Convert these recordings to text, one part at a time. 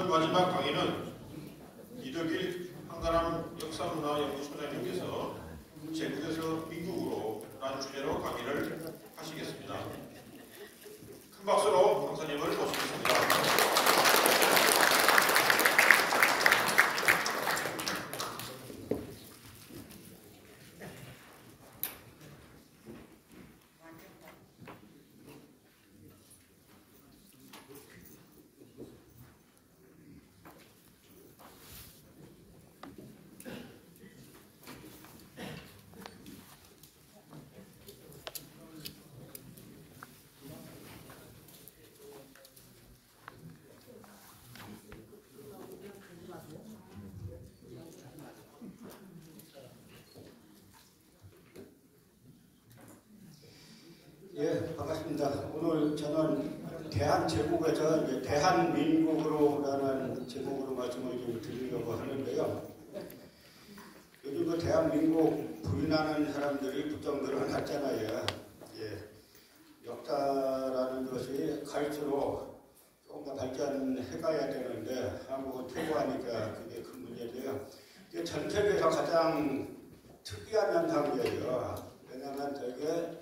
마지막 강의는 이덕일 한가람 역사문화연구소장님께서 제국에서 민국으로 라는 주제로 강의를 하시겠습니다. 큰 박수로 강사님을 모시겠습니다. 예, 반갑습니다. 오늘 저는 대한제국에서 이제 대한민국으로라는 제목으로 말씀을 좀 드리려고 하는데요. 요즘 그 대한민국 부인하는 사람들이 부쩍 늘어났잖아요. 예, 역사라는 것이 갈수록 조금 더 발전해가야 되는데 한국은 퇴보하니까 그게 큰 문제인데요. 이게 전 세계에서 가장 특이한 현상이에요. 왜냐하면 되게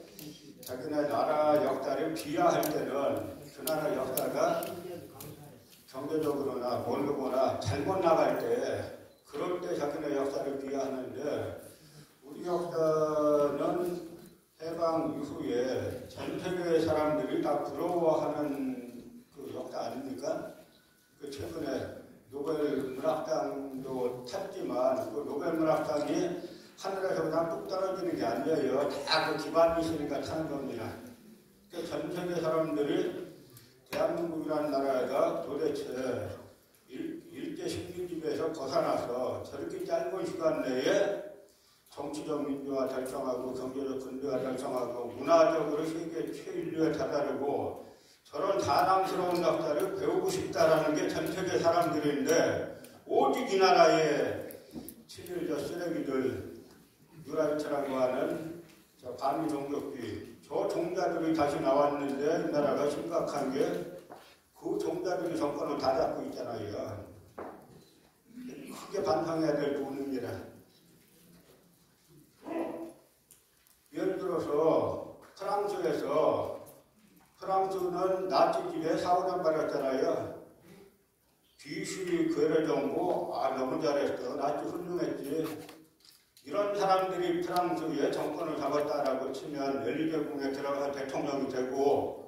자기네 나라 역사를 비하할 때는 그 나라 역사가 경제적으로나 모르거나 잘못 나갈 때 그럴 때 자기네 역사를 비하하는데 우리 역사는 해방 이후에 전 세계 사람들이 다 부러워하는 그 역사 아닙니까? 그 최근에 노벨 문학상도 탔지만 그 노벨 문학상이 하늘에서 그냥 뚝 떨어지는 게 아니에요. 다 그 기반이시니까 타는 겁니다. 그러니까 전 세계 사람들이 대한민국이라는 나라가 도대체 일제 식민지배에서 벗어나서 저렇게 짧은 시간 내에 정치적 민주화 달성하고 경제적 근대화 달성하고 문화적으로 세계 최인류에 다다르고 저런 자랑스러운 역사를 배우고 싶다라는 게 전 세계 사람들인데 오직 이 나라의 친일저 쓰레기들 뉴라이트라고 하는 저 반미종족주의 저 종자들이 다시 나왔는데 이 나라가 심각한 게 그 종자들이 정권을 다 잡고 있잖아요. 크게 반성해야 될 부분입니다. 예를 들어서 프랑스는 나치 지배 4~5년 받았잖아요. 귀시 괴뢰 정부 너무 잘했어. 나치 훌륭했지. 이런 사람들이 프랑스의 정권을 잡았다라고 치면 엘리제궁에 들어가 대통령이 되고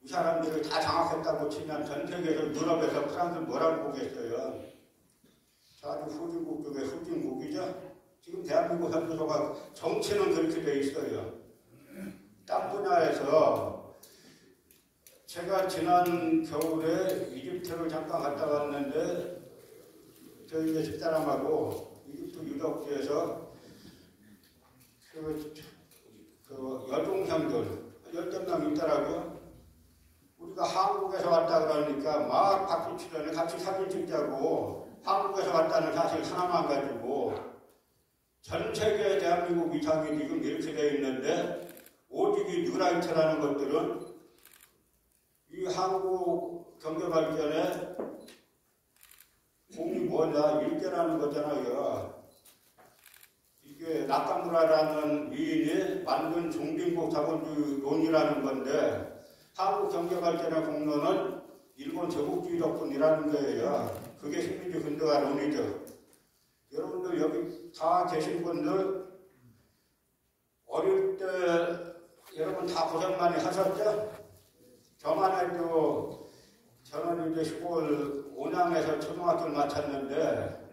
이 사람들을 다 장악했다고 치면 전 세계에서 유럽에서 프랑스를 뭐라고 보겠어요. 아주 후진국 중에 후진국이죠. 지금 대한민국 선조가 정치는 그렇게 돼 있어요. 땅 분야에서 제가 지난 겨울에 이집트를 잠깐 갔다 왔는데 저희 집사람하고 이집트 유적지에서 그 여동생들 10명 있더라고요. 우리가 한국에서 왔다 그러니까 막 박수 치더니 같이 사진 찍자고 한국에서 왔다는 사실 하나만 가지고 전 세계 대한민국 이상이 지금 이렇게 되어 있는데 오직 이 뉴라이트라는 것들은 이 한국 경제 발전에 공이 뭐냐 일제라는 거잖아요. 이게 나카무라라는 위인이 만든 종진국 자본주의론이라는 건데 한국 경제 발전의 공로는 일본 제국주의 덕분이라는 거예요. 그게 식민지 근대화론이죠. 여러분들 여기 다 계신 분들 어릴 때 여러분 다 고생 많이 하셨죠? 저만 해도 저는 이제 시골 온양에서 초등학교를 마쳤는데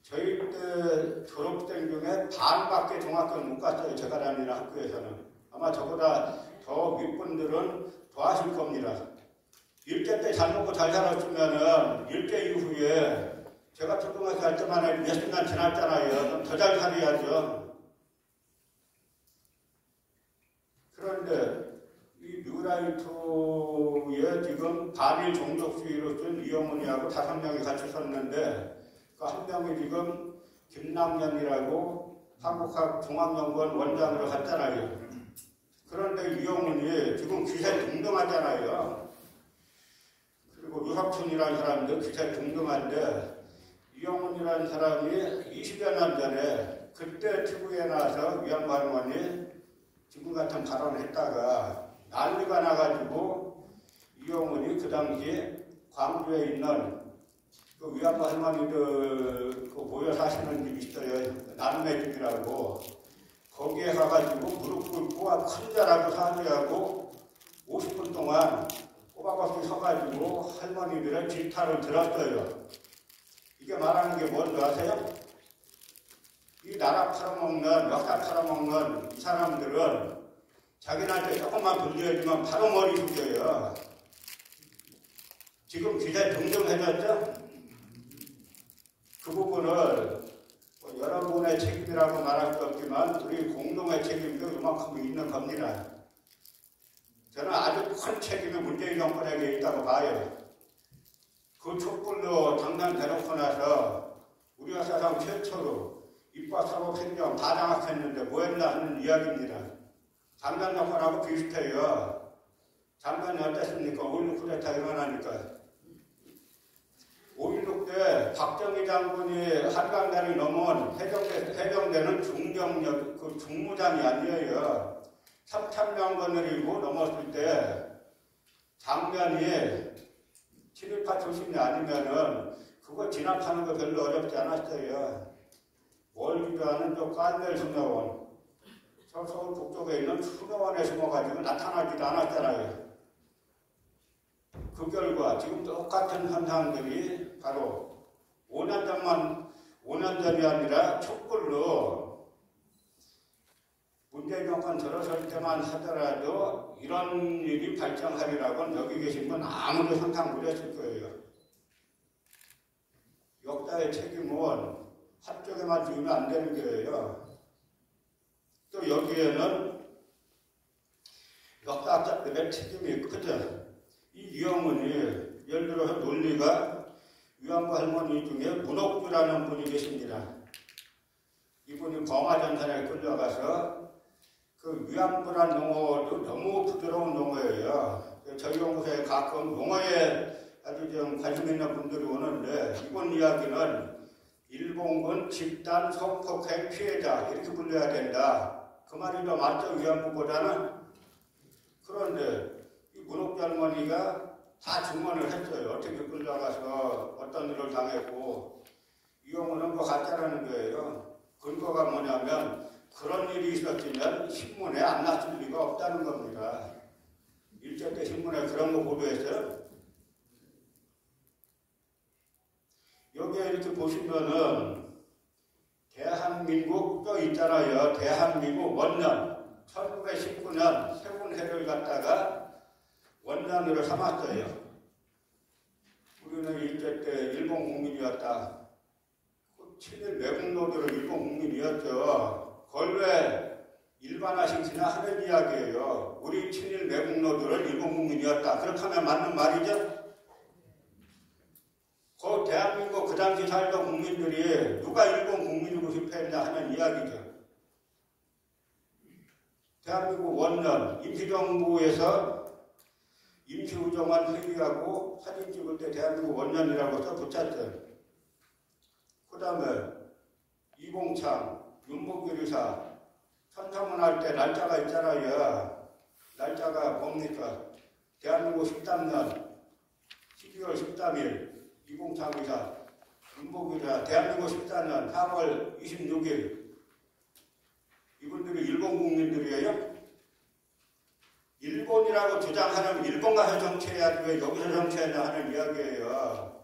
저희 때 졸업생 중에 반밖에 중학교를 못 갔어요. 제가 다니는 학교에서는. 아마 저보다 더 윗분들은 더 하실 겁니다. 일제 때 잘 먹고 잘 살았으면은 일제 이후에 제가 초등학교 갈 때만 해도 몇 년간 지났잖아요. 더 잘 살아야죠. 그런데 이 뉴라이트에 지금 반일 종족주의로 쓴 이영훈이하고 5명이 같이 썼는데 그 한 명이 지금 김남년이라고 한국학종합연구원 원장으로 갔잖아요. 그런데 이영훈이 지금 기세 등등하잖아요. 그리고 유석춘이라는 사람도 기사 등등한데 이영훈이라는 사람이 20여 년 전에 그때 TV에 나와서 위안부 할머니 지금 같은 발언을 했다가 난리가 나가지고 이영훈이 그 당시 광주에 있는 그 위안부 할머니들 그 모여 사시는 집이 있어요. 남매 집이라고. 거기에 가가지고 무릎 꿇고 큰자라고 사죄하고 50분 동안 꼬박꼬박 서가지고 할머니들의 질타를 들었어요. 이게 말하는 게 뭔지 아세요? 이 나라 팔아먹는, 역사 팔아먹는 이 사람들은 자기한테 조금만 불려주면 바로 머리 숙여요. 지금 기자 등등해졌죠? 그 부분을 뭐 여러분의 책임이라고 말할 수 없지만 우리 공동의 책임도 이만큼 있는 겁니다. 저는 아주 큰 책임이 문재인 정권에게 있다고 봐요. 그 촛불로 당장 대놓고 나서 우리가 사상 최초로 입과 사법 행정 다 장악했는데 뭐 했나 하는 이야기입니다. 장관 정권하고 비슷해요. 장관이 어땠습니까? 5.16 쿠데타 일어나니까. 5.16 때 박정희 장군이 한강다리 넘어온 해병대는 중정력, 그 중무장이 아니에요. 3,000명권을 이고 넘었을 때 장관이 친일파 출신이 아니면은 그거 진압하는 거 별로 어렵지 않았어요. 멀지도 않은 저 깔멜 수녀원, 저 서울 북쪽에 있는 수녀원에 숨어가지고 나타나지도 않았잖아요. 그 결과 지금 똑같은 현상들이 바로 5년 전이 아니라 촛불로 문재인 정권 들어설 때만 하더라도 이런 일이 발생하리라고는 여기 계신 분 아무도 상상 못했을 거예요. 역사의 책임은 한쪽에만 지으면 안 되는 거예요. 또 여기에는 역사학자들의 책임이 크죠. 이 이영훈이 예를 들어서 논리가 위안부 할머니 중에 문옥주라는 분이 계십니다. 이분이 범화전선에 끌려가서 그 위안부란 용어도 너무 부드러운 용어예요. 저희 연구소에 가끔 용어에 아주 좀 관심 있는 분들이 오는데 이번 이야기는 일본군 집단 성폭행 피해자 이렇게 불러야 된다. 그 말이 더 맞죠, 위안부보다는. 그런데 이 문옥주 할머니가 다 증언을 했어요. 어떻게 끌려가서 어떤 일을 당했고. 이용은 뭐 가짜라는 거예요. 근거가 뭐냐면 그런 일이 있었으면 신문에 안 났을 리가 없다는 겁니다. 일제 때 신문에 그런 거 보도했어요. 여기에 이렇게 보시면은 대한민국 또 있잖아요. 대한민국 원년 1919년 세운해를 갖다가 원년으로 삼았어요. 우리는 일제 때 일본 국민이었다. 친일 외국노들은 일본 국민이었죠. 그걸 왜 일반화시키나 하는 이야기예요. 우리 친일 외국노들은 일본 국민이었다. 그렇게 하면 맞는 말이죠. 그 대한민국 그 당시 살던 국민들이 누가 일본 국민으로 집회했나 하는 이야기죠. 대한민국 원년 임시정부에서 임시우정만 회의하고 사진 찍을 때 대한민국 원년이라고 써 붙였어요. 그 다음에 이봉창, 윤복길 의사 천사문할 때 날짜가 있잖아요. 날짜가 뭡니까? 대한민국 13년 12월 13일 이봉창 의사, 윤복길 의사, 대한민국 14년 4월 26일 이분들이 일본 국민들이에요? 일본이라고 주장하는 일본 가서 정치해야지 왜 여기서 정치했나 하는 이야기예요.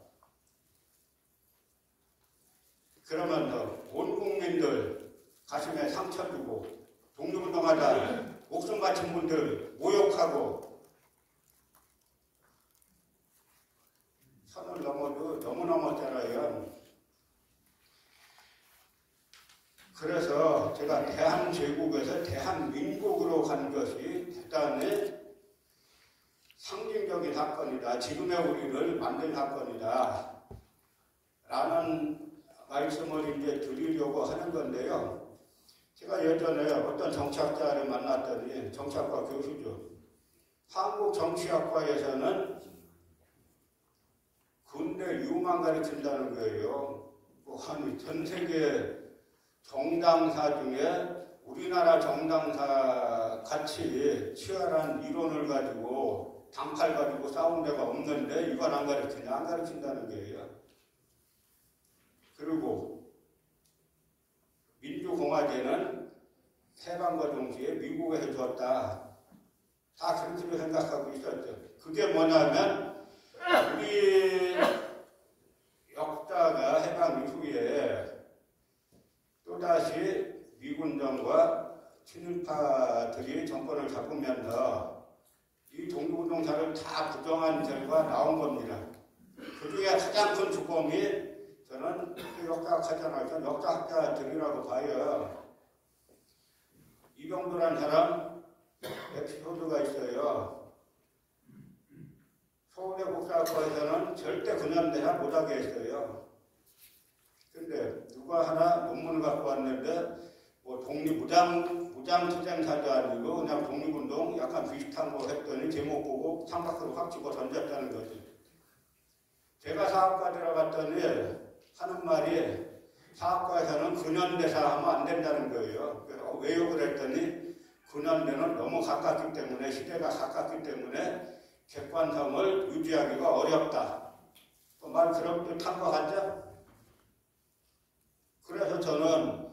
그러면 온 국민들 가슴에 상처 주고 독립운동하다 목숨 바친 분들 모욕하고 선을 넘어도 너무 넘었잖아요. 그래서 제가 대한제국에서 대한민국으로 간 것이 대단히 상징적인 사건이다. 지금의 우리를 만든 사건이다. 라는 말씀을 이제 드리려고 하는 건데요. 제가 예전에 어떤 정치학자를 만났더니, 정치학과 교수죠. 한국 정치학과에서는 미군의 이유만 가르친다는 거예요. 아니, 전 세계 정당사 중에 우리나라 정당사 같이 치열한 이론을 가지고 당칼 가지고 싸운 데가 없는데 이걸 안 가르치냐? 안 가르친다는 거예요. 그리고 민주공화제는 해방과 동시에 미국에 해줬다. 다 그렇게 생각하고 있었죠. 그게 뭐냐면 우리 역사가 해방 이후에 또다시 미군정과 친일파들이 정권을 잡으면서 이 독립운동사를 다 부정한 결과 나온 겁니다. 그 중에 가장 큰 주범이 저는 역사학자잖아요. 저는 역사학자들이라고 봐요. 이병도라는 사람 에피소드가 있어요. 서울대 국사학과에서는 절대 근현대사 못하게 했어요. 근데 누가 하나 논문을 갖고 왔는데 뭐 무장투쟁사도 아니고 그냥 독립운동 약간 비슷한 거 했더니 제목 보고 창밖으로 확 집어 던졌다는 거지. 제가 사학과 들어갔더니 하는 말이 사학과에서는 근현대사 하면 안 된다는 거예요. 그래서 왜요? 그랬더니 근현대는 너무 가깝기 때문에 시대가 가깝기 때문에 객관성을 유지하기가 어렵다. 말 그런 듯한 것 같죠? 그래서 저는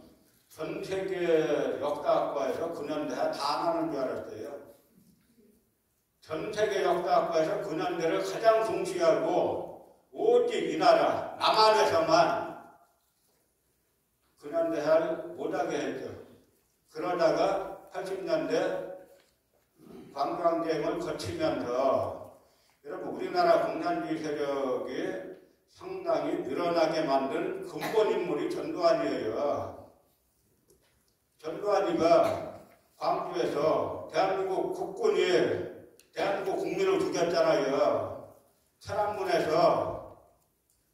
전 세계 역사학과에서 근현대사 다 안 하는 줄 알았어요. 전 세계 역사학과에서 근현대를 가장 중시하고 오직 이 나라 남한에서만 근현대사를 못하게 했죠. 그러다가 80년대 관광대행을 거치면서 여러분 우리나라 공산주의 세력이 상당히 늘어나게 만든 근본 인물이 전두환이에요. 전두환이가 광주에서 대한민국 국군이 대한민국 국민을 죽였잖아요. 천안문에서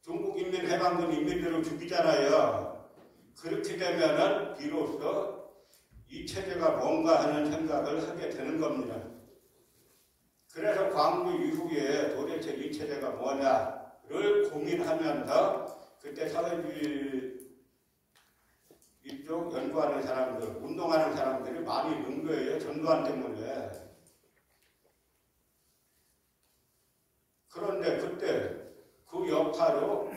중국인민해방군 인민들을 죽이잖아요. 그렇게 되면은 비로소 이 체제가 뭔가 하는 생각을 하게 되는 겁니다. 그래서 광주 이후에 도대체 이 체제가 뭐냐를 고민하면서 그때 사회주의 이쪽 연구하는 사람들, 운동하는 사람들이 많이 는 거예요. 전두환 때문에. 그런데 그때 그 여파로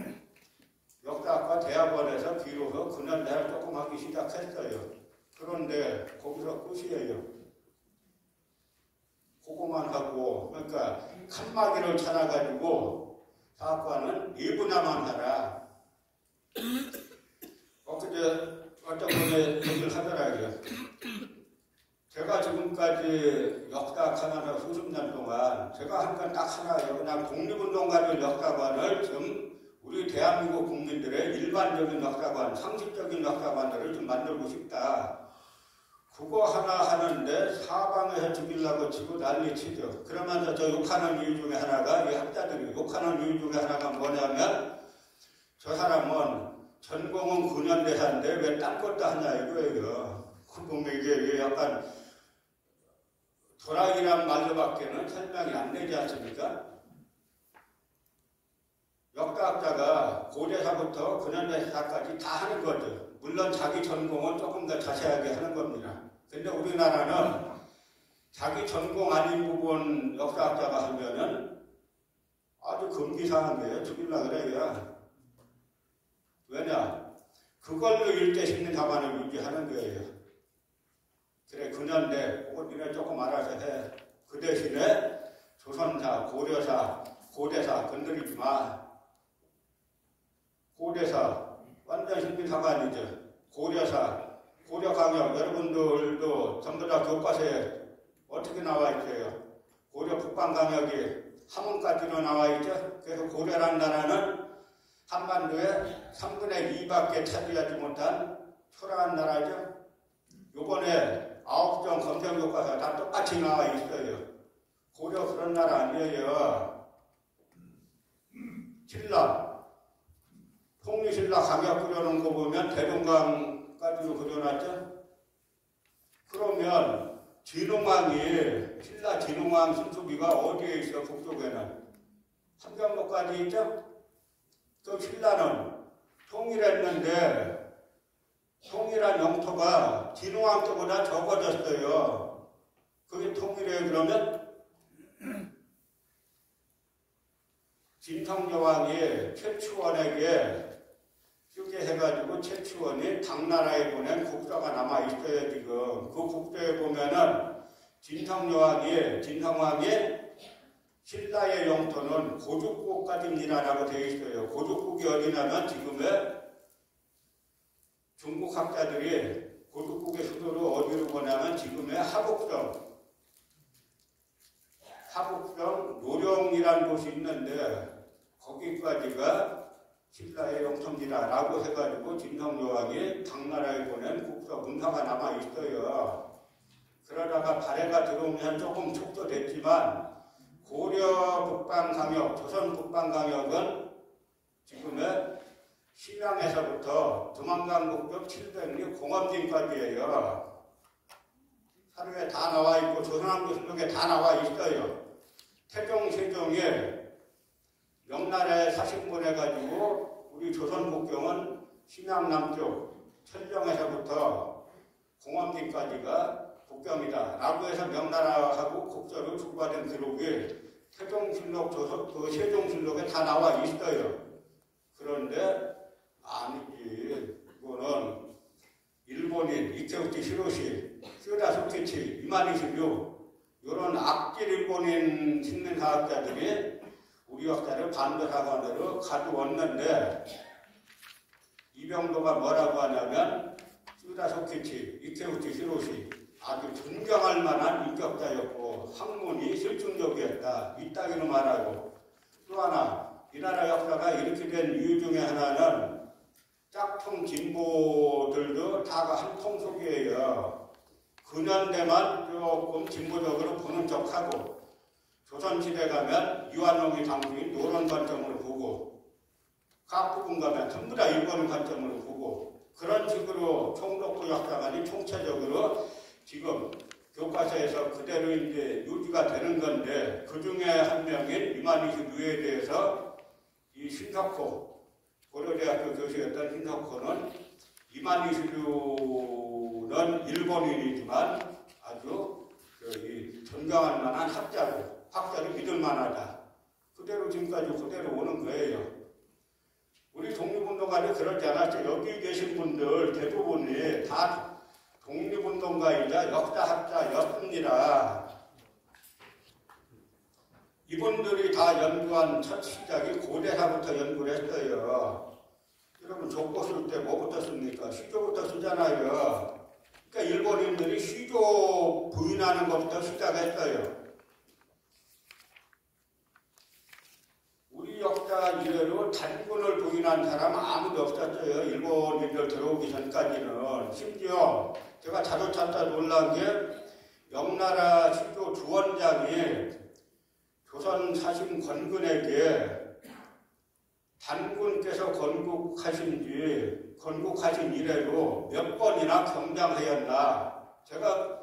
역사학과 대학원에서 비로소 근현대사를 조금 하기 시작했어요. 그런데 거기서 끝이에요. 그거만 하고, 그러니까 칸막이를 찾아가지고 사학과는 4분야만 하라. 엊그제 어떤 분이 얘기를 하더라고요. 제가 지금까지 역사학 하면서 수십 년 동안 제가 한 건 딱 하나예요. 그냥 독립운동가들 역사관을 좀 우리 대한민국 국민들의 일반적인 역사관, 상식적인 역사관들을 좀 만들고 싶다. 그거 하나 하는데 사방에서 죽이려고 치고 난리치죠. 그러면서 저 욕하는 이유 중에 하나가, 이 학자들이 욕하는 이유 중에 하나가 뭐냐면 저 사람은 전공은 근현대사인데 왜 딴 것도 하냐 이거예요. 그 보면 이게 약간 도락이란 말로밖에는 설명이 안 되지 않습니까? 역사학자가 고대사부터 근현대사까지 다 하는 거죠. 물론 자기 전공은 조금 더 자세하게 하는 겁니다. 근데 우리나라는 자기 전공 아닌 부분 역사학자가 하면은 아주 금기사한 거예요. 죽이려고 그래요. 왜냐? 그걸로 일대식민 답안을 유지하는 거예요. 그래, 근현대, 그걸 니네 조금 알아서 해. 그 대신에 조선사, 고려사, 고대사 건드리지 마. 고대사, 완전 식민사가 아니죠. 고려사, 고려강역, 여러분들도 전부 다 교과서에 어떻게 나와 있어요? 고려 북방강역이 함흥까지로 나와 있죠. 그래서 고려라는 나라는 한반도에 3분의 2밖에 차지하지 못한 초라한 나라죠. 요번에 9종 검정교과서 다 똑같이 나와 있어요. 고려 그런 나라 아니에요. 신라, 통일신라 강역 그려놓은 거 보면 대동강까지로 그려놨죠. 그러면 진흥왕이, 신라 진흥왕 신수비가 어디에 있어? 북쪽에는 함경도까지 있죠. 또 신라는 통일했는데 통일한 영토가 진흥왕 때보다 적어졌어요. 그게 통일이에요. 그러면 진성여왕이 최추원에게 쓰게 해가지고 최추원이 당나라에 보낸 국서가 남아있어요. 지금 그 국서에 보면은 진성왕이 신라의 영토는 고죽국까지니라라고 되어 있어요. 고죽국이 어디냐면 지금의 중국 학자들이 고죽국의 수도를 어디로 보냐면 지금의 하북성 노령이라는 곳이 있는데 거기까지가 신라의 영토입니다라고 해가지고 진성여왕이 당나라에 보낸 국서 문서가 남아 있어요. 그러다가 발해가 들어오면 조금 축소됐지만 고려 북방강역, 조선 북방강역은 지금의 심양에서부터 두만강북쪽 700리 공업진까지예요. 하루에 다 나와 있고 조선왕조실록에 다 나와 있어요. 태종, 세종에 명나라에 사신 보내가지고 우리 조선 국경은 심양 남쪽 천정에서부터 공업진까지가 국경이다 라고 해서 명나라하고 국서로 주고받은 기록이 태종실록, 세종실록에 다 나와 있어요. 그런데 아니지, 이거는 일본인 이케우치 히로시, 슈다소키치, 이마니시류 이런 악질 일본인 식민사학자들이 우리 역사를 반도사관으로 가져왔는데 이병도가 뭐라고 하냐면 슈다소키치, 이케우치 히로시 아주 존경할 만한 인격자였고 학문이 실증적이었다. 이따위로 말하고 또 하나 이 나라 역사가 이렇게 된 이유 중에 하나는 짝퉁 진보들도 다가 한 통속이에요. 근현대만 조금 진보적으로 보는 척하고 조선시대 가면 유한홍이 당수인 노론 관점으로 보고 각 부분 가면 전부 다 일본 관점으로 보고 그런 식으로 총독부 역사관이 총체적으로 지금 교과서에서 그대로 이제 유지가 되는 건데 그 중에 한 명인 이만희수 류에 대해서 이 신석호 고려대학교 교수였던 신석호는 이만희수류는 일본인이지만 아주 존경할 만한 학자고 학자를 믿을 만하다. 그대로 지금까지 그대로 오는 거예요. 우리 독립운동가들 그러지 않았죠. 여기 계신 분들 대부분이 다 독립운동가이자 역사학자였습니다. 이분들이 다 연구한 첫 시작이 고대사부터 연구를 했어요. 여러분 족보 쓸 때 뭐부터 씁니까? 시조부터 쓰잖아요. 그러니까 일본인들이 시조 부인하는 것부터 시작했어요. 우리 역사 이래로 단군을 부인한 사람 아무도 없었어요. 일본인들 들어오기 전까지는. 심지어 제가 자주 찾다 놀란 게 명나라 시조 주원장이 조선 사신 권근에게 단군께서 건국하신 이래로 몇 번이나 경장하였나. 제가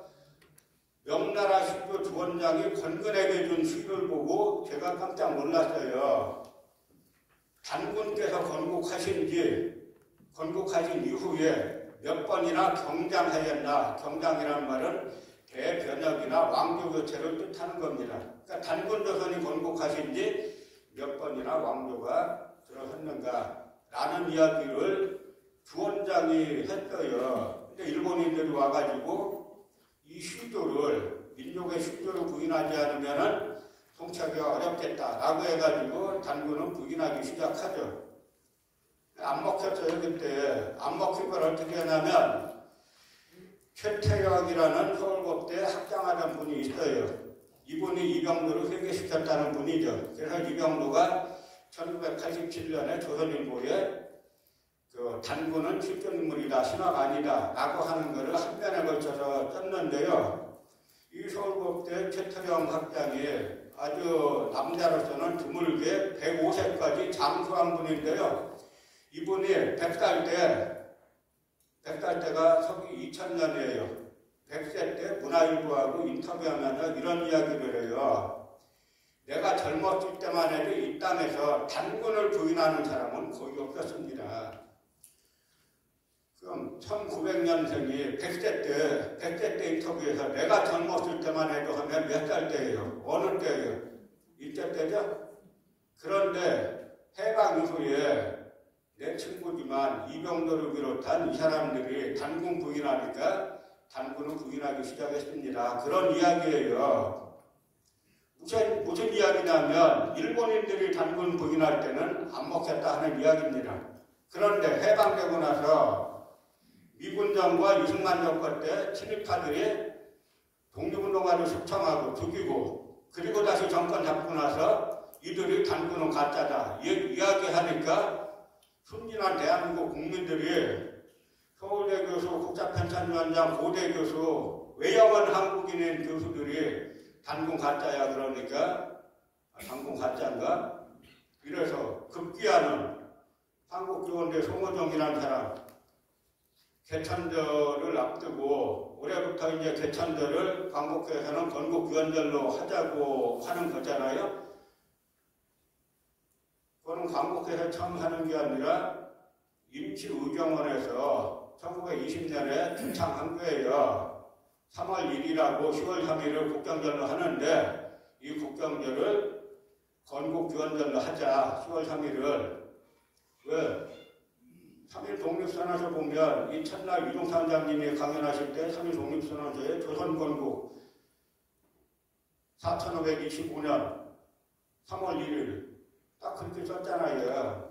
명나라 시조 주원장이 권근에게 준 시를 보고 제가 깜짝 놀랐어요. 단군께서 건국하신 이후에 몇 번이나 경장하였나. 경장이란 말은 대변혁이나 왕조교체를 뜻하는 겁니다. 그러니까 단군 조선이 건국하신 지 몇 번이나 왕조가 들어섰는가 라는 이야기를 주원장이 했어요. 근데 일본인들이 와가지고 이 시조를 민족의 시조를 부인하지 않으면은 통치하기가 어렵겠다라고 해가지고 단군은 부인하기 시작하죠. 안 먹혔어요. 그때 안 먹힌 걸 어떻게 하냐면 최태영이라는 서울법대 학장하던 분이 있어요. 이분이 이병도를 회개시켰다는 분이죠. 그래서 이병도가 1987년에 조선일보에 단군은 실존인물이다, 신화가 아니다 라고 하는 것을 한 편에 걸쳐서 썼는데요. 이 서울법대 최태영 학장이 아주 남자로서는 드물게 105세까지 장수한 분인데요. 이분이 100살 때가 서기 2000년이에요. 100세 때 문화일보하고 인터뷰하면서 이런 이야기를 해요. 내가 젊었을 때만 해도 이 땅에서 단군을 부인하는 사람은 사람은 거의 없었습니다. 그럼 1900년생이 100세 때 인터뷰에서 내가 젊었을 때만 해도 하면 몇 살 때예요? 어느 때예요? 이때 때죠? 그런데 해방 이후에 내 친구지만 이병도를 비롯한 이 사람들이 단군 부인하니까 단군은 부인하기 시작했습니다. 그런 이야기예요. 무슨 이야기냐면 일본인들이 단군 부인할 때는 안 먹겠다 하는 이야기입니다. 그런데 해방되고 나서 미군정과 이승만 정권 때 친일파들이 독립운동가를 숙청하고 죽이고 그리고 다시 정권 잡고 나서 이들이 단군은 가짜다 이야기하니까 순진한 대한민국 국민들이 서울대 교수, 국사편찬위원장, 고대 교수, 외영원 한국인인 교수들이 단군 가짜야 그러니까 단군 가짜인가? 이래서 급기야는 한국교원대 송호정이라는 사람 개천절을 앞두고 올해부터 이제 개천절을 광복회에서는 건국규원절로 하자고 하는 거잖아요. 그거는 광복회에서 처음 하는 게 아니라 임시의정원에서 1920년에 주창한 거예요. 3월 1일하고 10월 3일을 국경절로 하는데 이 국경절을 건국규원절로 하자. 10월 3일을 왜? 3일 독립선언서 보면 이 첫날 이종상장님이 강연하실 때 3일 독립선언서에 조선건국 4525년 3월 1일 딱 그렇게 썼잖아요.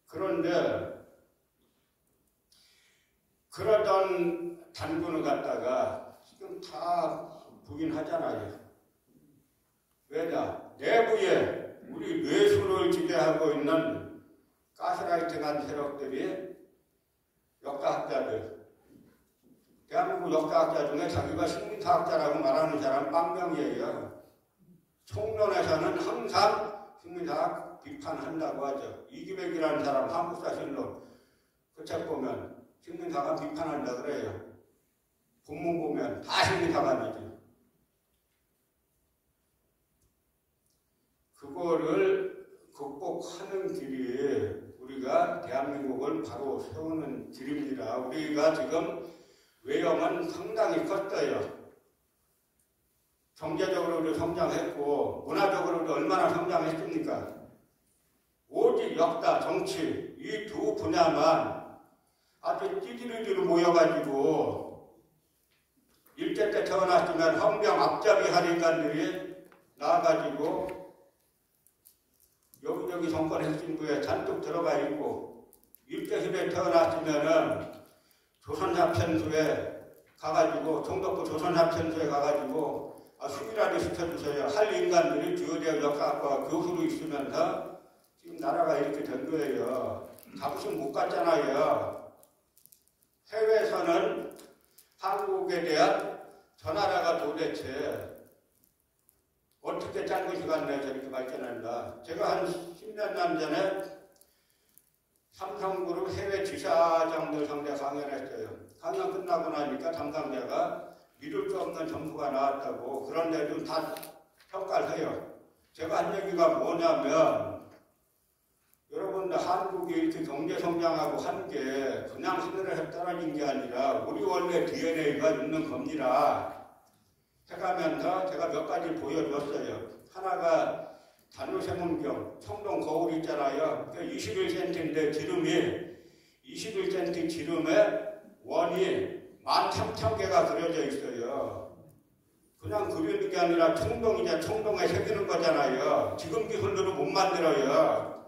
그런데 그러던 단군을 갖다가 지금 다 부인하잖아요. 왜냐? 내부에 우리 뇌수를 지배하고 있는 가스라이팅한 세력들이 역사학자들, 대한민국 역사학자 중에 자기가 식민사학자라고 말하는 사람 빵명이에요. 총론에서는 항상 식민사학 비판한다고 하죠. 이기백이라는 사람 한국사실론 그 책 보면 식민사관 비판한다 그래요. 본문 보면 다 식민사관이죠. 그거를 극복하는 길이 우리가 대한민국을 바로 세우는 길입니다. 우리가 지금 외형은 상당히 컸어요. 경제적으로도 성장했고 문화적으로도 얼마나 성장했습니까? 오직 역사, 정치 이 두 분야만 아주 찌질이로 모여가지고 일제 때 태어났으면 헌병 앞잡이 할 인간들이 나와가지고 여기저기 정권 핵심부에 잔뜩 들어가 있고 일제시대에 태어났으면은 조선사편수에 가가지고 동덕구 조선사편수에 가가지고 수비라도 시켜주세요 할 인간들이 주요대학 역사학과 교수로 있으면서 지금 나라가 이렇게 된 거예요. 자부심 못 갔잖아요. 해외에서는 한국에 대한 저 나라가 도대체 어떻게 짱구시간 내서 이렇게 발전한다. 제가 한 10몇 년 전에 삼성그룹 해외 지사장들 상대 강연을 했어요. 강연 끝나고 나니까 담당자가 믿을 수 없는 정보가 나왔다고 그런데도 다 평가를 해요. 제가 한 얘기가 뭐냐면 여러분들 한국이 이렇게 경제성장하고 한 게 그냥 하늘에서 떨어진 게 아니라 우리 원래 DNA가 있는 겁니다. 해가면서 제가 몇 가지 보여줬어요. 하나가 단우세문경, 청동 거울 있잖아요. 21cm인데 지름이 21cm 지름에 원이 13,000개가 그려져 있어요. 그냥 그리는 게 아니라 청동이냐 청동에 새기는 거잖아요. 지금 기술로도 못 만들어요.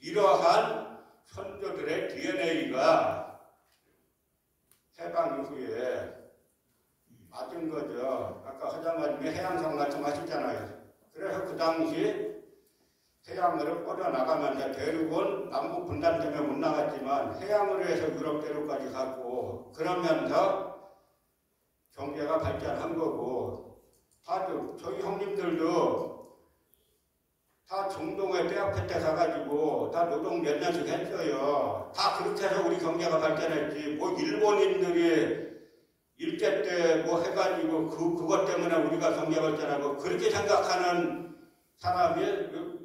이러한 선조들의 DNA가 해방 이후에 맞은 거죠. 아까 허장관님이 해양성 말씀하셨잖아요. 그래서 그 당시 해양으로 뻗어나가면서 대륙은 남북 분단 때문에 못 나갔지만 해양으로 해서 유럽 대륙까지 갔고 그러면서 경제가 발전한 거고 다들 저희 형님들도 다 중동에 때 앞에 때 가가지고 다 노동 몇 년씩 했어요. 다 그렇게 해서 우리 경제가 발전했지. 뭐 일본인들이 일제 때 뭐 해가지고 그것 때문에 우리가 경제 발전하고 그렇게 생각하는 사람이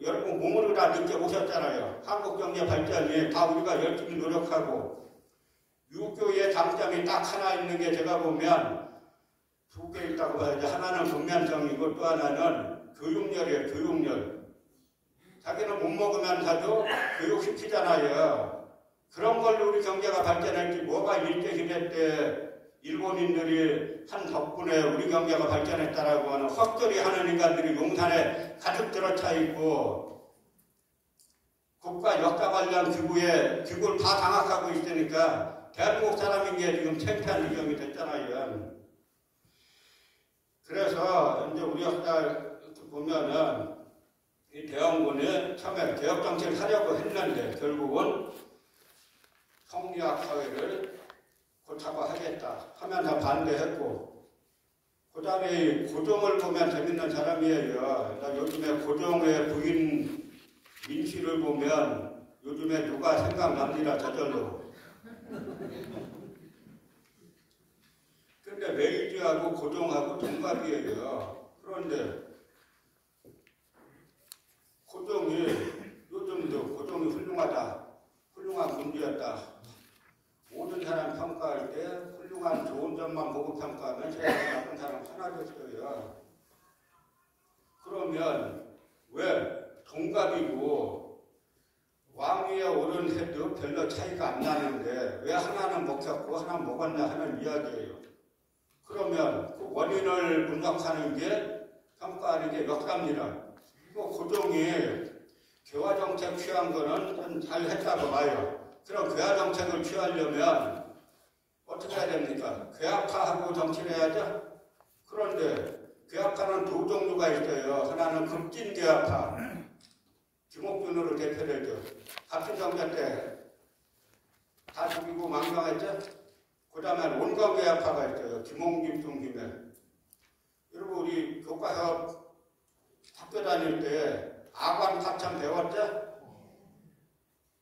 여러분 몸으로 다 느껴보셨잖아요. 한국 경제 발전이 다 우리가 열심히 노력하고 유교의 장점이 딱 하나 있는 게 제가 보면 두 개 있다고 봐야지. 하나는 근면성이고 또 하나는 교육열이에요. 교육열. 자기는 못 먹으면서도 교육시키잖아요. 그런 걸로 우리 경제가 발전했지 뭐가 일제시대 때 일본인들이 한 덕분에 우리 경제가 발전했다라고 하는 헛소리 하는 인간들이 용산에 가득 들어차 있고 국가 역사 관련 기구를 다 장악하고 있으니까 대한민국 사람인 게 지금 창피한 지경이 됐잖아요. 그래서 이제 우리 역사 보면은 이 대원군이 처음에 개혁정책을 하려고 했는데 결국은 성리학 사회를 고차고 하겠다 하면서 반대했고 그 다음에 고종을 보면 재밌는 사람이에요. 요즘에 고종의 부인 민씨를 보면 요즘에 누가 생각납니다. 저절로. 근데 메이지하고 고종하고 동갑이에요. 그런데 고종이 요즘도 고종이 훌륭하다. 훌륭한 군주였다. 모든 사람 평가할 때 훌륭한 좋은 점만 보고 평가하면 제가 나쁜 사람 하나도 없어요. 그러면 왜 동갑이고 왕위에 오른 해도 별로 차이가 안 나는데 왜 하나는 먹혔고 하나는 먹었나 하는 이야기예요. 그러면 그 원인을 분석하는 게 평가하는 게 역사입니다. 고종이 개화정책 취한 거는 잘 했다고 봐요. 그럼 개화정책을 취하려면 어떻게 해야 됩니까? 개혁파하고 정치를 해야죠. 그런데 개혁파는 두 종류가 있어요. 하나는 급진개혁파, 김옥균으로 대표되죠. 갑진정제 때 다 죽이고 망명했죠. 그 다음에 온건개혁파가 있어요. 김홍김 중심에. 여러분 우리 교과서 학교 다닐 때 아관 파참 배웠죠?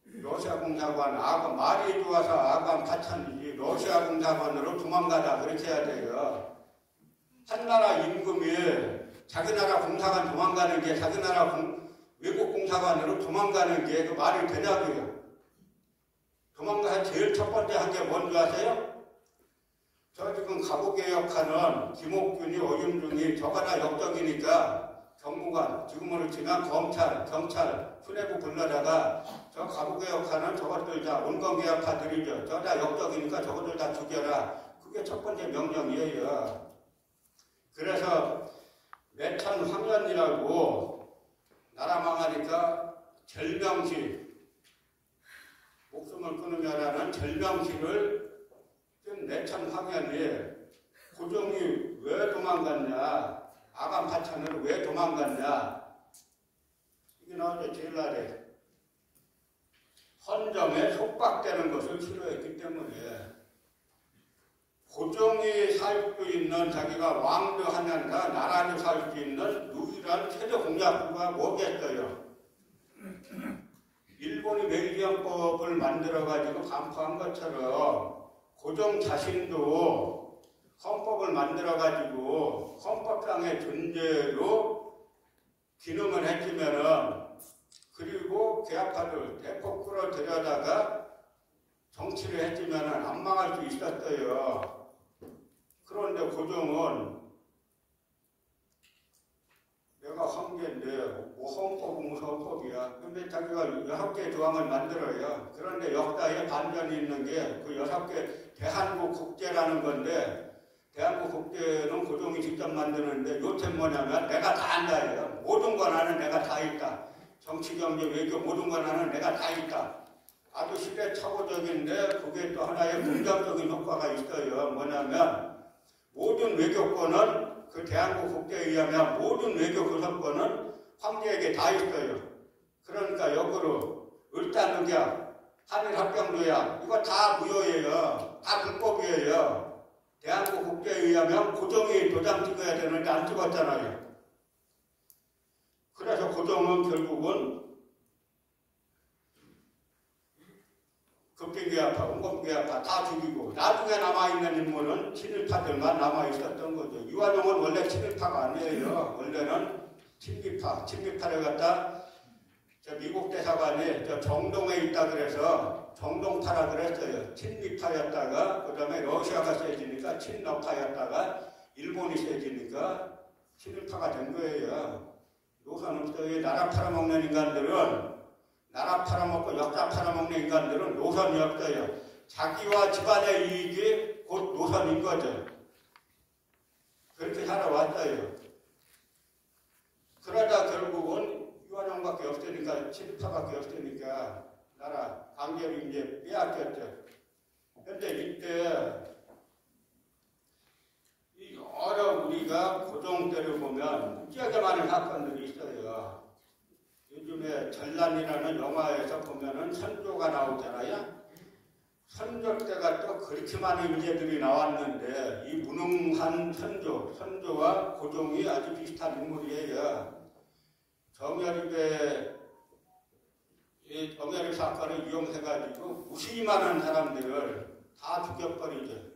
러시아 공사관, 말이 좋아서 아관 파참이지 러시아 공사관으로 도망가다 그렇게 해야 돼요. 한 나라 임금이 자기 나라 공사관 도망가는 게 자기 나라 외국 공사관으로 도망가는 게 그 말이 되냐고요. 도망가서 제일 첫 번째 한 게 뭔지 아세요? 저 지금 가부개혁하는 김옥균이 어윤중이 저가 다 역적이니까 경무관, 지금으로 치면 검찰, 경찰, 수뇌부 불러다가 저 가부개혁하는 저것들 다 온건개혁파들이죠. 저 다 역적이니까 저것들 다 죽여라. 그게 첫 번째 명령이에요. 그래서 매천 황년이라고 나라 망하니까 절명시, 목숨을 끊으며라는 절명시를 쓴 매천 황년이 고종이 왜 도망갔냐? 아간 파천으로 왜 도망갔냐? 이게 나오죠. 제일 아래. 헌정에 속박되는 것을 싫어했기 때문에 고종이 살 수 있는 자기가 왕도 하면서 나라도 살 수 있는 유일한 최저 공약구가 뭐겠어요? 일본이 메이지헌법을 만들어가지고 반포한 것처럼 고종 자신도 헌법을 만들어가지고 헌법상의 존재로 기능을 해주면은 그리고 개혁파들 대폭 끌어들여다가 정치를 해주면은 안 망할 수 있었어요. 그런데 고종은 내가 황제인데 뭐 헌법은 무슨 헌법이야. 근데 자기가 6개 조항을 만들어요. 그런데 역사에 반전이 있는 게 그 6개 대한국 국제라는 건데 대한민국 국제는 고종이 직접 만드는데 요점 뭐냐면 내가 다 안다예요. 모든 권한은 내가 다 있다. 정치, 경제, 외교 모든 권한은 내가 다 있다. 아주 시대착오적인데 그게 또 하나의 긍정적인 효과가 있어요. 뭐냐면 모든 외교권은 그 대한민국 국제에 의하면 모든 외교 교섭권은 황제에게 다 있어요. 그러니까 역으로 을단의약, 한일합병조약 이거 다 무효예요. 다 불법이에요. 대한민국 국제에 의하면 고종이 도장 찍어야 되는데 안 찍었잖아요. 그래서 고종은 결국은 급진개혁파, 온건개혁파 다 죽이고 나중에 남아있는 인물은 친일파들만 남아있었던 거죠. 이완용은 원래 친일파가 아니에요. 원래는 친미파, 친미파를 갖다 저 미국 대사관이 저 정동에 있다 그래서 정동파라 그랬어요. 친미파였다가 그 다음에 러시아가 세지니까 친러파였다가 일본이 세지니까 친일파가 된 거예요. 노선 없어요. 나라 팔아먹는 인간들은, 나라 팔아먹고 역사 팔아먹는 인간들은 노선이 없어요. 자기와 집안의 이익이 곧 노선인 거죠. 그렇게 살아왔어요. 그러다 결국은 유한형밖에 없으니까, 친일파밖에 없으니까 나라 강제로 이제 빼앗겼죠. 근데 이때 여러 우리가 고종 때를 보면 무지하게 많은 사건들이 있어요. 요즘에 전란이라는 영화에서 보면은 선조가 나오잖아요. 선조 때가 또 그렇게 많은 인재들이 나왔는데 이 무능한 선조와 고종이 아주 비슷한 인물이에요. 정여립의 정여립 사건을 이용해가지고 무수히 많은 사람들을 다 죽여버리죠.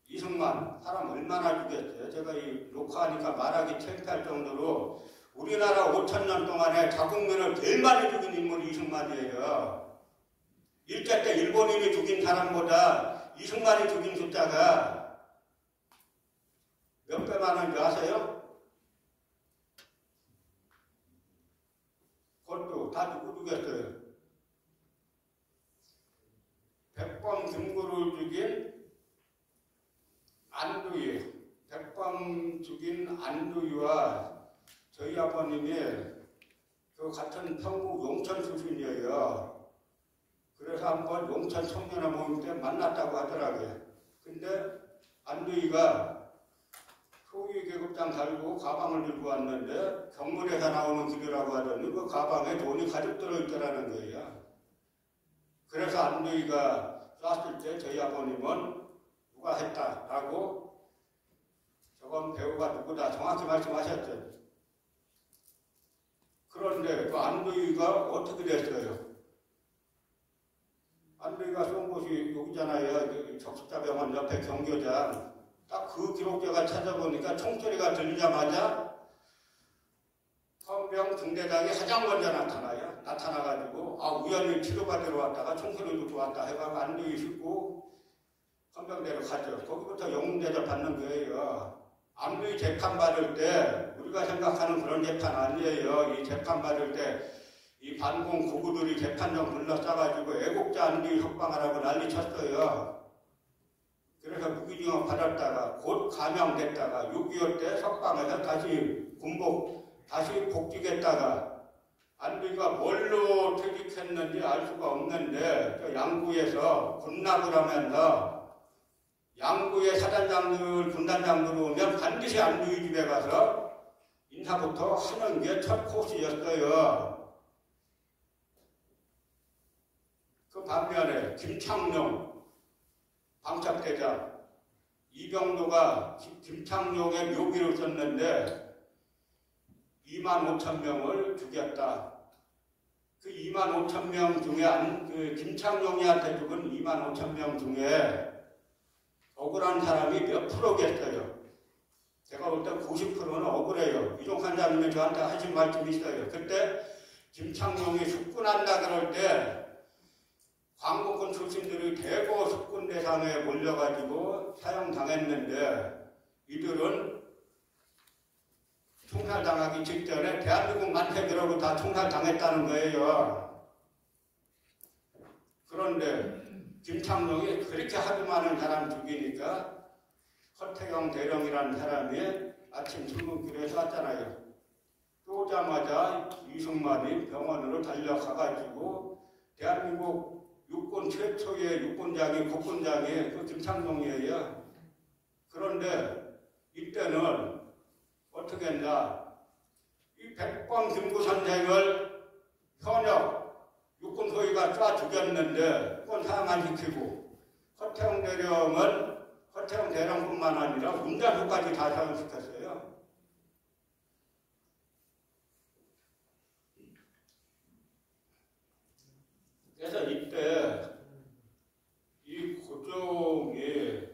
이승만 사람 얼마나 죽였어요. 제가 이 녹화하니까 말하기 창피할 정도로 우리나라 5,000년 동안에 자국민을 제일 많이 죽인 인물이 이승만이에요. 일제 때 일본인이 죽인 사람보다 이승만이 죽인 숫자가 몇 배 많은지 아세요? 그것도 다 누구 죽였어요? 백범 김구를 죽인 안두희, 백범 죽인 안두희와 저희 아버님이 그 같은 평국 용천 출신이에요. 그래서 한번 용천 청년회 모임 때 만났다고 하더라고요. 근데 안두희가 소위 계급장 달고 가방을 들고 왔는데 경물에서 나오는 길이라고 하더니 그 가방에 돈이 가득 들어있더라는 거예요. 그래서 안두희가 쐈을 때 저희 아버님은 누가 했다라고 저건 배우가 누구다 정확히 말씀하셨죠. 그런데 그 안두희가 어떻게 됐어요? 안두희가 쏜 곳이 여기잖아요. 적십자병원 옆에 경교장. 딱 그 기록자가 찾아보니까 총소리가 들리자마자 헌병 중대장이 가장 먼저 나타나가지고 우연히 치료받으러 왔다가 총소리 듣고 왔다 해가지고 안두희 싣고 헌병대로 가죠. 거기부터 영웅대접 받는 거예요. 안두희 재판 받을 때 우리가 생각하는 그런 재판 아니에요. 이 재판 받을 때 이 반공 고구들이 재판정 둘러싸가지고 애국자 안두희 석방하라고 난리 쳤어요. 그래서 무기징역 받았다가 곧 감형됐다가 6.25 때 석방해서 다시 복직했다가 안두희가 뭘로 퇴직했는지 알 수가 없는데 저 양구에서 군납을 하면서 양구의 사단장들, 군단장들 오면 반드시 안두희 집에 가서 인사부터 하는 게 첫 코스였어요. 그 반면에 김창룡 방첩대장 이병도가 김창룡의 묘기를 썼는데 25,000명을 죽였다. 그 25,000명 중에 김창룡이한테 죽은 25,000명 중에 억울한 사람이 몇 프로겠어요? 제가 볼 때 90%는 억울해요. 이종환 장님이 저한테 하신 말씀이 있어요. 그때 김창룡이 숙군한다 그럴 때 광복군 출신들이 대거 숙군 대상에 몰려가지고 사형당했는데 이들은 총살당하기 직전에 대한민국 만세들하고 다 총살당했다는 거예요. 그런데 김창룡이 그렇게 하도 많은 사람 죽이니까 허태경 대령이라는 사람이 아침 출근길에서 왔잖아요. 또 오자마자 이승만이 병원으로 달려가가지고 대한민국 육군 최초의 육군장이 국군장이 그 김창룡이에요. 그런데 이때는 어떻게 했냐? 이 백범 김구 선생을 현역 육군 소위가 쏴 죽였는데 그건 사형 안 시키고 허태경 대령뿐만 아니라 문단호까지 다 사형시켰어요. 그래서 이때 이 고종이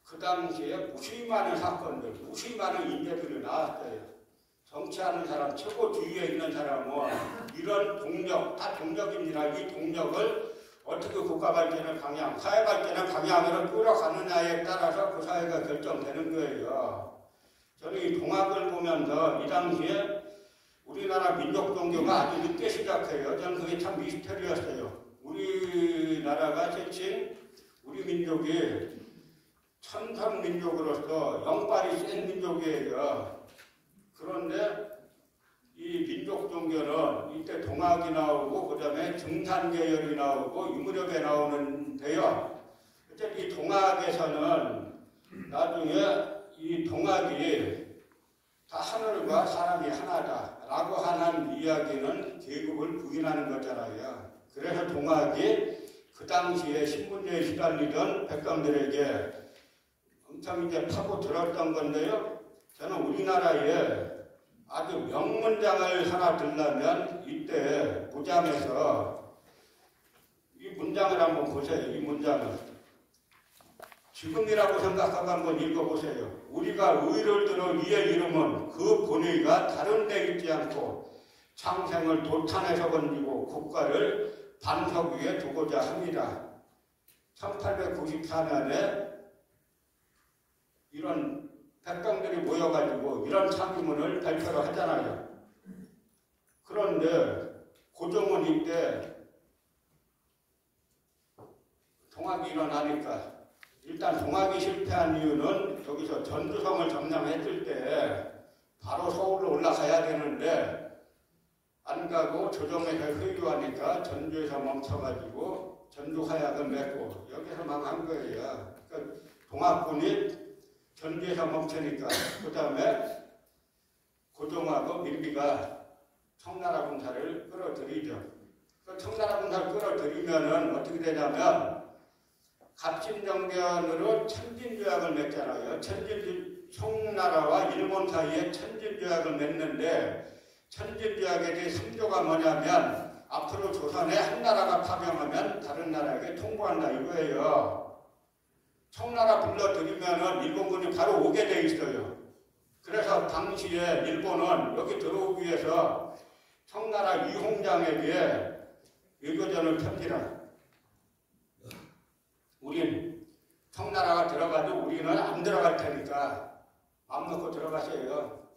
그 당시에 무수히 많은 사건들, 무수히 많은 인재들이 나왔어요. 정치하는 사람, 최고 뒤에 있는 사람은 이런 동력, 다 동력입니다. 이 동력을 어떻게 국가 발전의 방향, 사회 발전의 방향으로 끌어가느냐에 따라서 그 사회가 결정되는 거예요. 저는 이 동학을 보면서 이 당시에 우리나라 민족 종교가 아주 늦게 시작해요. 저는 그게 참 미스터리였어요. 우리나라가 제칭 우리 민족이 천상 민족으로서 영빨이 센 민족이에요. 그런데 이 민족 종교는 이때 동학이 나오고 그 다음에 증산계열이 나오고 이 무렵에 나오는데요. 어쨌든 이 동학에서는 나중에 이 동학이 다 하늘과 사람이 하나다라고 하는 이야기는 계급을 부인하는 거잖아요. 그래서 동학이 그 당시에 신분제에 시달리던 백성들에게 엄청 이제 파고 들었던 건데요. 저는 우리나라에 아주 명문장을 하나 들려면 이때 무장에서 이 문장을 한번 보세요. 이 문장을 지금이라고 생각하고 한번 읽어보세요. 우리가 의를 들어 이의 이름은 그 본의가 다른 데 있지 않고 창생을 도탄에서 건지고 국가를 반석 위에 두고자 합니다. 1894년에 이런 백성들이 모여가지고 이런 창의문을 발표를 하잖아요. 그런데 고종은 이때 동학이 일어나니까 일단 동학이 실패한 이유는 여기서 전두성을 점령했을 때 바로 서울로 올라가야 되는데 안 가고 조정에서 회유하니까 전주에서 멈춰가지고 전두하약을 맺고 여기서 망한 거예요. 그러니까 동학군이 전주에서 멈추니까 그 다음에 고종하고 민비가 청나라 군사를 끌어들이죠. 그 청나라 군사를 끌어들이면은 어떻게 되냐면 갑신정변으로 천진조약을 맺잖아요. 청나라와 일본 사이에 천진조약을 맺는데 천진조약에 대해 3조가 뭐냐면 앞으로 조선에 한 나라가 파병하면 다른 나라에게 통보한다 이거예요. 청나라 불러들이면은 일본군이 바로 오게 돼 있어요. 그래서 당시에 일본은 여기 들어오기 위해서 청나라 이홍장에게 외교전을 펴지라. 우린 청나라가 들어가도 우리는 안 들어갈 테니까 마음 놓고 들어가세요.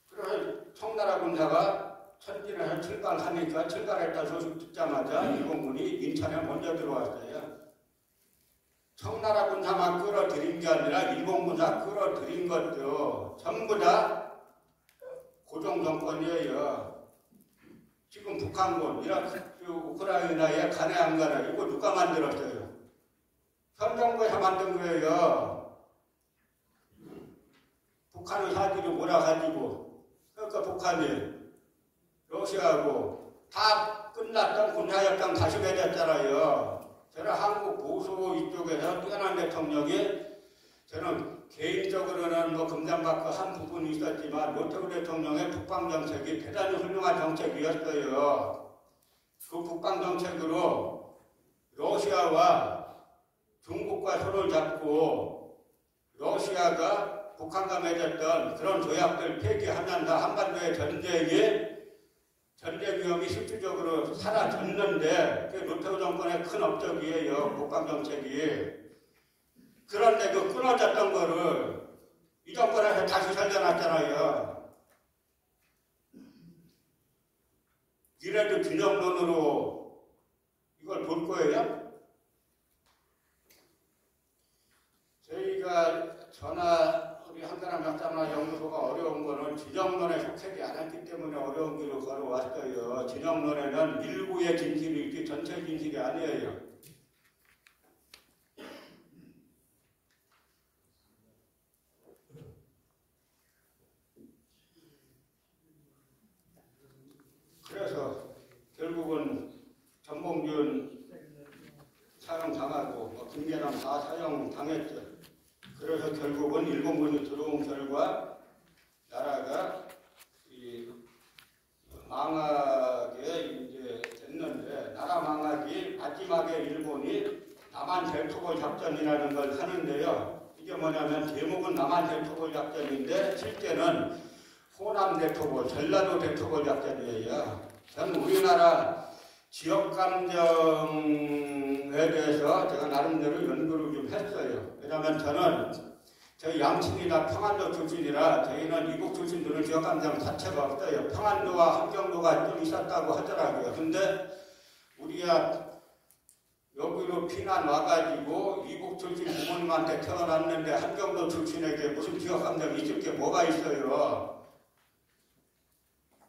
그래서 청나라 군사가 천진에서 출발하니까 출발했다 소식 듣자마자 일본군이 인천에 먼저 들어왔어요. 청나라 군사만 끌어들인 게 아니라 일본 군사 끌어들인 것도 전부 다 고종 정권이에요. 지금 북한군, 우크라이나에 간에 안 가라. 이거 누가 만들었어요? 현 정부에서 만든 거예요. 북한의 사기를 몰아가지고. 그러니까 북한이 러시아하고 다 끝났던 군사협정 다시 맺었잖아요. 저는 한국 보수 이쪽에서 뛰어난 대통령이 저는 개인적으로는 뭐 금장받고 한 부분이 있었지만 노태우 대통령의 북방정책이 대단히 훌륭한 정책이었어요. 그 북방정책으로 러시아와 중국과 손을 잡고 러시아가 북한과 맺었던 그런 조약들 폐기하면서 한반도의 전쟁 위험이 실질적으로 사라졌는데 그게 노태우 정권의 큰 업적이에요. 북방정책이. 그런데 그 끊어졌던 거를 이 정권에서 다시 살려놨잖아요. 이래도 균형론으로 이걸 볼 거예요? 저희가 우리 한가람 약자문화 연구소가 어려운 거는 진영론에 속하지 않았기 때문에 어려운 길을 걸어왔어요. 진영론에는 일부의 진실이 있지 전체 진실이 아니에요. 그래서 결국은 전봉준 사형당하고 김계남 다 사형당했죠. 그래서 결국은 일본군이 들어온 결과 나라가 망하게 이제 됐는데 나라 망하기 마지막에 일본이 남한 델토골 작전이라는 걸 하는데요. 이게 뭐냐면 제목은 남한 델토골 작전인데 실제는 호남 대토벌, 전라도 대토벌 작전이에요. 저는 우리나라 지역 감정에 대해서 제가 나름대로 연구를 좀 했어요. 왜냐하면 저는 저희 양친이 다 평안도 출신이라 저희는 이국 출신들은 지역 감정 자체가 없어요. 평안도와 함경도가 좀 있었다고 하더라고요. 근데 우리가 여기로 피난 와가지고 이국 출신 부모님한테 태어났는데 함경도 출신에게 무슨 지역 감정이 있을 게 뭐가 있어요.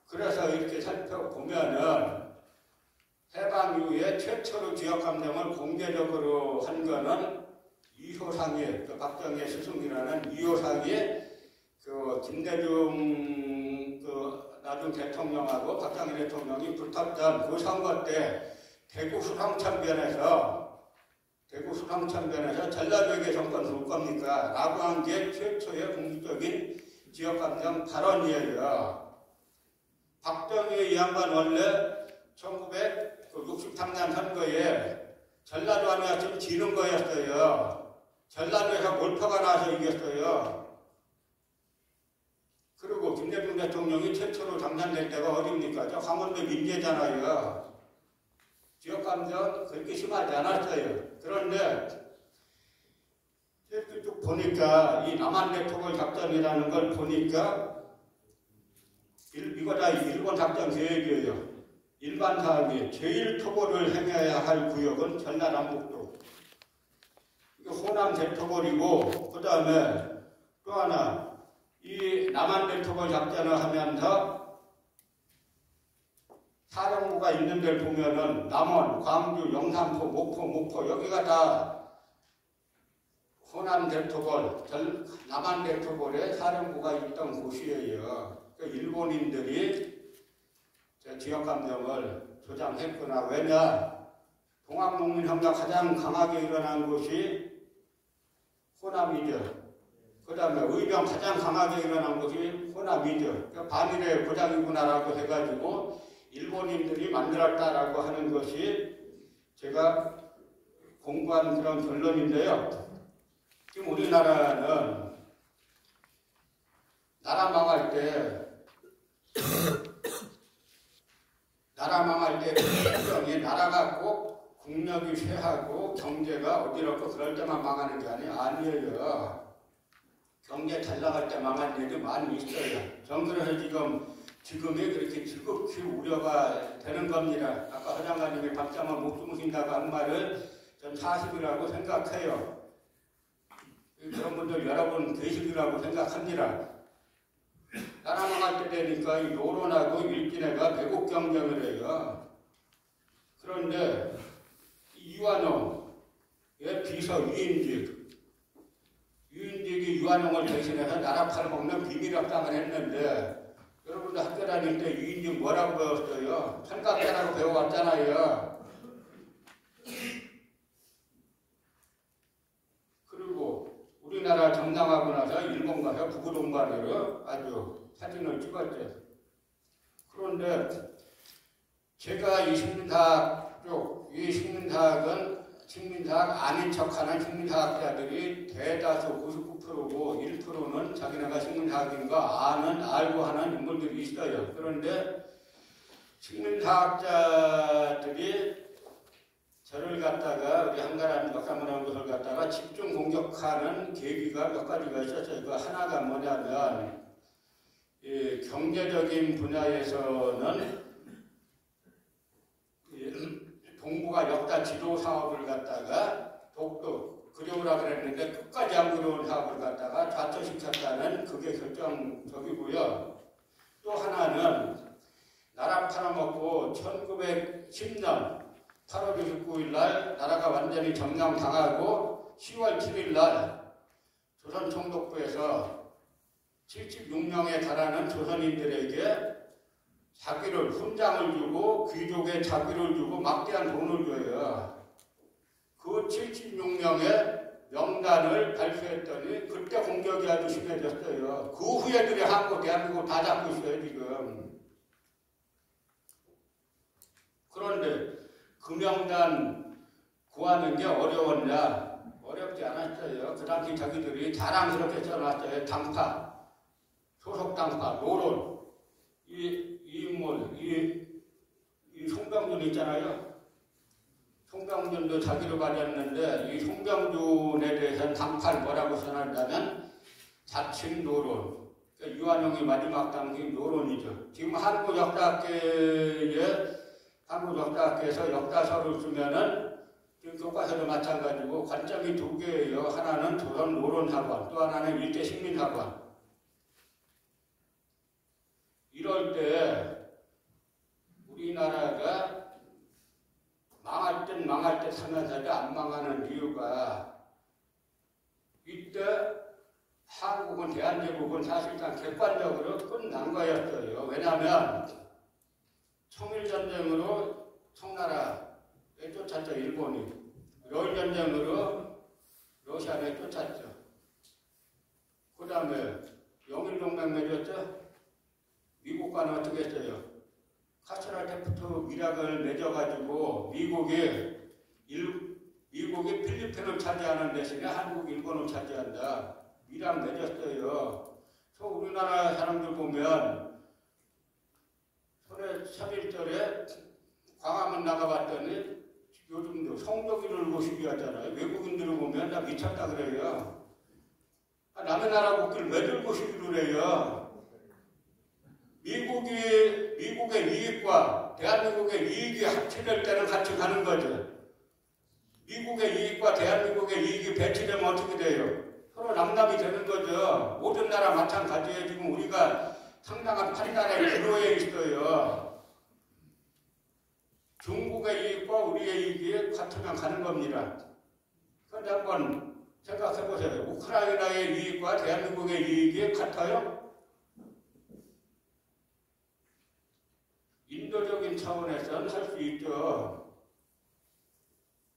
그래서 이렇게 살펴보면은 해방 이후에 최초로 지역 감정을 공개적으로 한 거는 이효상의 그 박정희 스승이라는 이효상의 그 김대중 그 나중 대통령하고 박정희 대통령이 붙었던 그 선거 때 대구 수상천변에서 전라도에게 정권 줄 겁니까? 라고 한 게 최초의 공식적인 지역 감정 발언이에요. 박정희 이 양반 원래 1963년 선거에 전라도 하면 좀 지는 거였어요. 전라도에서 몰표가 나서 이겼어요. 그리고 김대중 대통령이 최초로 당선될 때가 어딥니까? 저 강원도 민재잖아요. 지역 감정 그렇게 심하지 않았어요. 그런데 이렇게 쭉 보니까 이 남한 대토벌 작전이라는 걸 보니까 이거 다 일본 작전 계획이에요. 일반 사항이 제1토벌을 행해야 할 구역은 전라남북도. 호남 대토벌이고 그 다음에 또 하나 이 남한 대토벌 작전을 하면서 사령부가 있는 데를 보면은 남원, 광주, 영산포, 목포 여기가 다 호남 대토벌, 남한 대토벌에 사령부가 있던 곳이에요. 그러니까 일본인들이 지역 감정을 조장했구나. 왜냐? 동학농민혁명 가장 강하게 일어난 곳이 호남이죠. 그 다음에 의병 가장 강하게 일어난 곳이 호남이죠. 그러니까 반일의 고장이구나라고 해가지고 일본인들이 만들었다라고 하는 것이 제가 공부한 그런 결론인데요. 지금 우리나라는 나라 망할 때 행정이 나라가 꼭 국력이 쇠하고 경제가 어지럽고 그럴 때만 망하는 게 아니에요. 경제 잘 나갈 때 망한 일이 많이 있어요. 전 그래서 지금이 그렇게 지극히 우려가 되는 겁니다. 아까 허장관님이 박자만 못 주무신다고 한 말은 전 사실이라고 생각해요. 그런 분들 여러분 계시리라고 생각합니다. 나라 망할 때 되니까 이 노론하고 일진회가 매국 경쟁을 해요. 그런데 이완용의 비서 유인직이 이완용을 대신해서 나라 팔아먹는 비밀협상을 했는데 여러분들 학교 다닐 때 유인직 뭐라고 배웠어요? 삼각대라고 배워왔잖아요. 그리고 우리나라 정상하고 나서 일본 가서 북으동반으로 아주 사진을 찍었죠. 그런데 제가 이 식민사학 아닌 척하는 식민사학자들이 대다수 99%고 1%는 자기네가 식민사학인 거 알고 하는 인물들이 있어요. 그런데 식민사학자들이 저를 갖다가 우리 한가람 역사문화 것을 갖다가 집중 공격하는 계기가 몇 가지가 있었어요. 그 하나가 뭐냐면 이 경제적인 분야에서는 동부가 역사 지도 사업을 갖다가 독도 그려오라 그랬는데 끝까지 안 그려온 사업을 갖다가 좌초시켰다는 그게 결정적이고요. 또 하나는 나라 팔아먹고 1910년 8월 29일 날 나라가 완전히 점령당하고 10월 7일 날 조선 총독부에서 76명에 달하는 조선인들에게 훈장을 주고 귀족에 자기를 주고 막대한 돈을 줘요. 그 76명의 명단을 발표했더니 그때 공격이 아주 심해졌어요. 그 후예들이 한국, 대한민국 다 잡고 있어요 지금. 그런데 그 명단 구하는 게 어려웠냐? 어렵지 않았어요. 그 당시 자기들이 자랑스럽게 써놨어요. 당파. 소속당파, 노론, 이 인물, 이 송병준 있잖아요. 송병준도 자기로 가졌는데 이 송병준에 대해서는 당파를 뭐라고 선언한다면 자칭 노론. 그러니까 유한용이 마지막 당시 노론이죠. 지금 한국역사학계에서 역사서를 쓰면은 지금 교과서도 마찬가지고 관점이 두 개예요. 하나는 조선 노론학원, 또 하나는 일제 식민학원. 이럴 때 우리나라가 망할 듯 하면서도 안 망하는 이유가 이때 한국은 대한제국은 사실상 객관적으로 끝난 거였어요. 왜냐하면 청일전쟁으로 청나라에 쫓았죠. 일본이. 러일전쟁으로 러시아에 쫓았죠. 그 다음에 영일동맹 맺었죠. 미국과는 어떻게 했어요? 카스트로테프트 미락을 맺어가지고 미국이 필리핀을 차지하는 대신에 한국, 일본을 차지한다. 미락 맺었어요. 저 우리나라 사람들 보면 설일절에 광화문 나가봤더니 요즘도 성조기를 모시기 하잖아요. 외국인들을 보면 다 미쳤다 그래요. 남의 나라 국기를 왜 들고 시기를 해요? 미국의 이익과 대한민국의 이익이 합치될 때는 같이 가는 거죠. 미국의 이익과 대한민국의 이익이 배치되면 어떻게 돼요? 서로 낭납이 되는 거죠. 모든 나라 마찬가지예요. 지금 우리가 상당한 판단의 기로에 있어요. 중국의 이익과 우리의 이익이 같으면 가는 겁니다. 그런데 한번 생각해 보세요. 우크라이나의 이익과 대한민국의 이익이 같아요? 인도적인 차원에서는 할 수 있죠.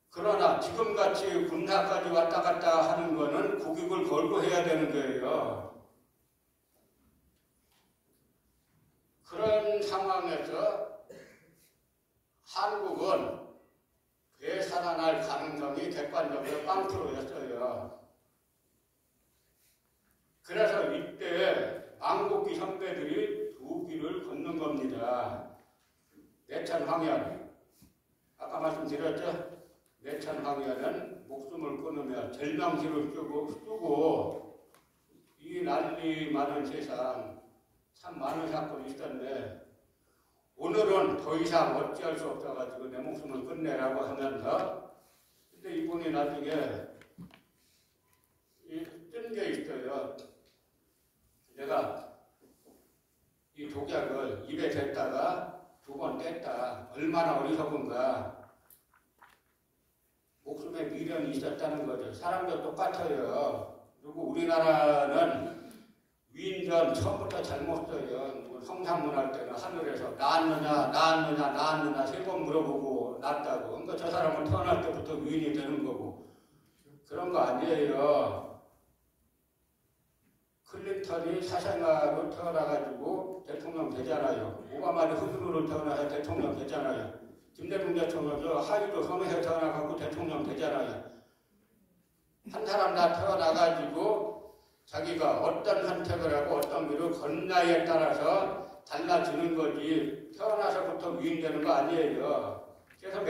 그러나 지금같이 군사까지 왔다 갔다 하는 거는 국익을 걸고 해야 되는 거예요. 그런 상황에서 한국은 되살아날 가능성이 객관적으로 0%였어요. 그래서 이때 망국기 선배들이 두 길을 걷는 겁니다. 내천황현, 아까 말씀드렸죠? 내천황현은 목숨을 끊으며 절망시를 쓰고 이 난리 많은 세상 참 많은 사건이 있었는데 오늘은 더 이상 어찌할 수 없어가지고 내 목숨을 끝내라고 하면서 근데 이분이 나중에 뜬 게 있어요. 내가 이 독약을 입에 댔다가 두 번 뗐다. 얼마나 어리석은가. 목숨에 미련이 있었다는 거죠. 사람도 똑같아요. 그리고 우리나라는 위인전 처음부터 잘못 써요. 성산문 할 때는 하늘에서 낳았느냐 세 번 물어보고 낳았다고. 그러니까 저 사람은 태어날 때부터 위인이 되는 거고. 그런 거 아니에요. 클린턴이 사생아로 태어나가지고 대통령 되잖아요. 오바마도 흑인으로 태어나서 대통령 되잖아요. 김대중 대통령도 하위로 섬에서 태어나가고 대통령 되잖아요. 한 사람 다 태어나가지고 자기가 어떤 선택을 하고 어떤 길을 걷냐에 따라서 달라지는 거지 태어나서부터 위인되는 거 아니에요. 그래서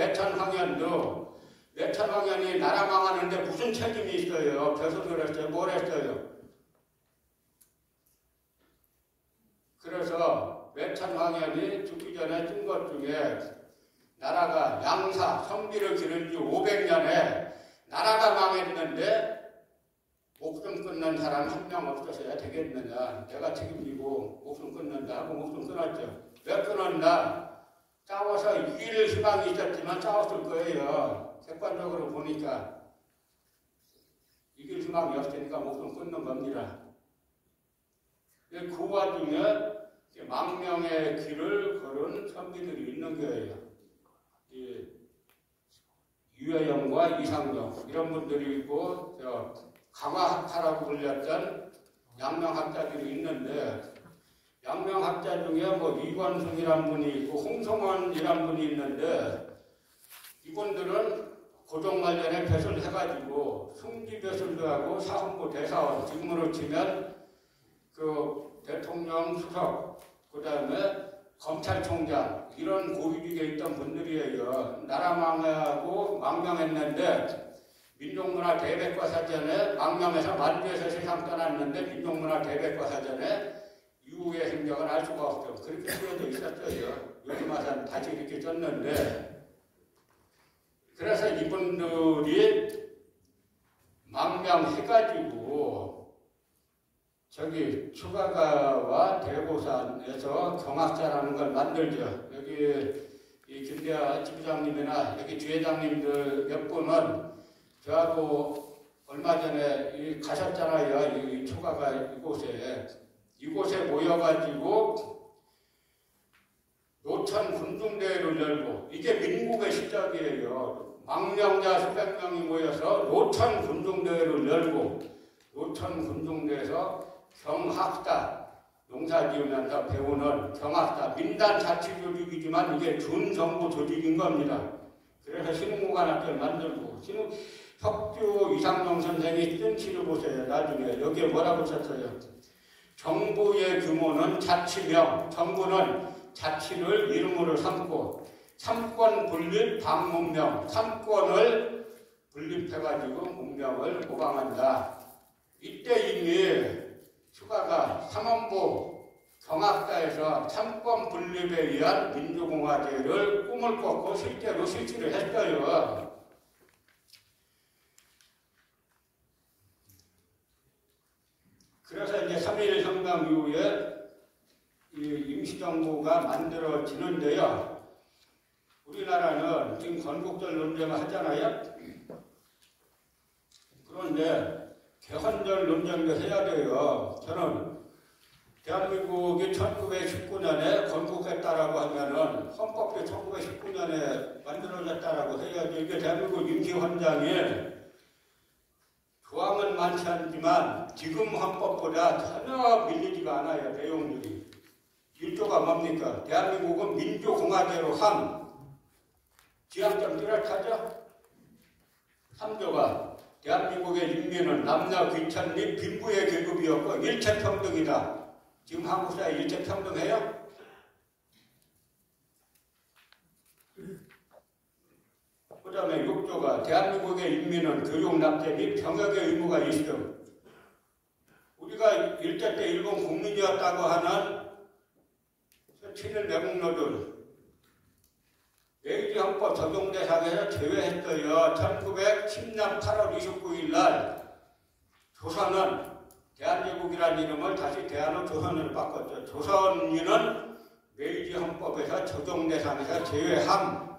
매천황현이 나라 망하는데 무슨 책임이 있어요? 벼슬을 했어요? 뭘 했어요? 그래서 매천황현이 죽기 전에 쓴 것 중에 나라가 양사, 선비를 기른 지 500년에 나라가 망했는데 목숨 끊는 사람 한 명 없어서야 되겠느냐. 내가 책임지고 목숨 끊는다 하고 목숨 끊었죠. 왜 끊었나? 싸워서 이길 희망이 있었지만 싸웠을 거예요. 객관적으로 보니까 이길 희망이 없으니까 목숨 끊는 겁니다. 그 와중에 망명의 길을 걸은 선비들이 있는 거예요. 유해영과 이상영 이런 분들이 있고 강화학파라고 불렸던 양명학자들이 있는데 양명학자 중에 뭐 이권승이란 분이 있고 홍성원이란 분이 있는데 이분들은 고종말년에 벼슬 해가지고 승지벼슬도 하고 사헌부 대사원 지금으로 치면 그 대통령 수석, 그 다음에 검찰총장 이런 고위직에 있던 분들이에요. 나라 망하고 망명했는데 민족문화 대백과 사전에 망명해서 만주에서 세상 떠났는데 민족문화 대백과 사전에 이후의 행적은 알 수가 없죠. 그렇게 쓰여져 있었어요. 요즘 와서 다시 이렇게 썼는데 그래서 이분들이 망명해가지고 저기 추가가와 대고산에서 경학사라는 걸 만들죠. 여기 이 김대하 지부장님이나 여기 주회장님들 몇 분은 저하고 얼마 전에 가셨잖아요. 이 추가가 이곳에 모여가지고 노천 군중대회를 열고 이게 민국의 시작이에요. 망명자 수백 명이 모여서 노천 군중대회를 열고 노천 군중대에서 경학사 농사 지으면서 배우는 경학사 민단 자치 조직이지만 이게 준정부 조직인 겁니다. 그래서 신흥무관학교를 만들고 혁주 이상용 선생이 쓴 시를 보세요. 나중에 여기에 뭐라고 썼어요? 정부의 규모는 자치명, 정부는 자치를 이름으로 삼고 삼권 분립 방문명, 삼권을 분립해가지고 문명을 보강한다. 이때 이미 추가가 삼원부 경학사에서 삼권 분립에 의한 민주공화제를 꿈을 꿨고 실제로 실시를 했어요. 그래서 이제 3.1 혁명 이후에 임시정부가 만들어지는데요. 우리나라는 지금 건국절 논쟁을 하잖아요. 그런데 개헌절 논쟁도 해야 돼요. 저는 대한민국이 1919년에 건국했다라고 하면은 헌법도 1919년에 만들어졌다라고 해야지. 이게 대한민국 임시헌장에 조항은 많지 않지만 지금 헌법보다 전혀 밀리지가 않아요. 내용들이. 1조가 뭡니까? 대한민국은 민주공화제로 함. 지향점 뚜렷하죠? 3조가 대한민국의 인민은 남녀 귀천 및 빈부의 계급이었고 일체평등이다. 지금 한국 사회 일체평등해요? 그 다음에 6조가 대한민국의 인민은 교육 납세 및 병역의 의무가 있음. 우리가 일제 때 일본 국민이었다고 하는 7일 매국노들 메이지 헌법 적용 대상에서 제외했어요. 1910년 8월 29일 날 조선은 대한민국이라는 이름을 다시 대한민국 조선으로 바꿨죠. 조선인은 메이지 헌법에서 적용 대상에서 제외함.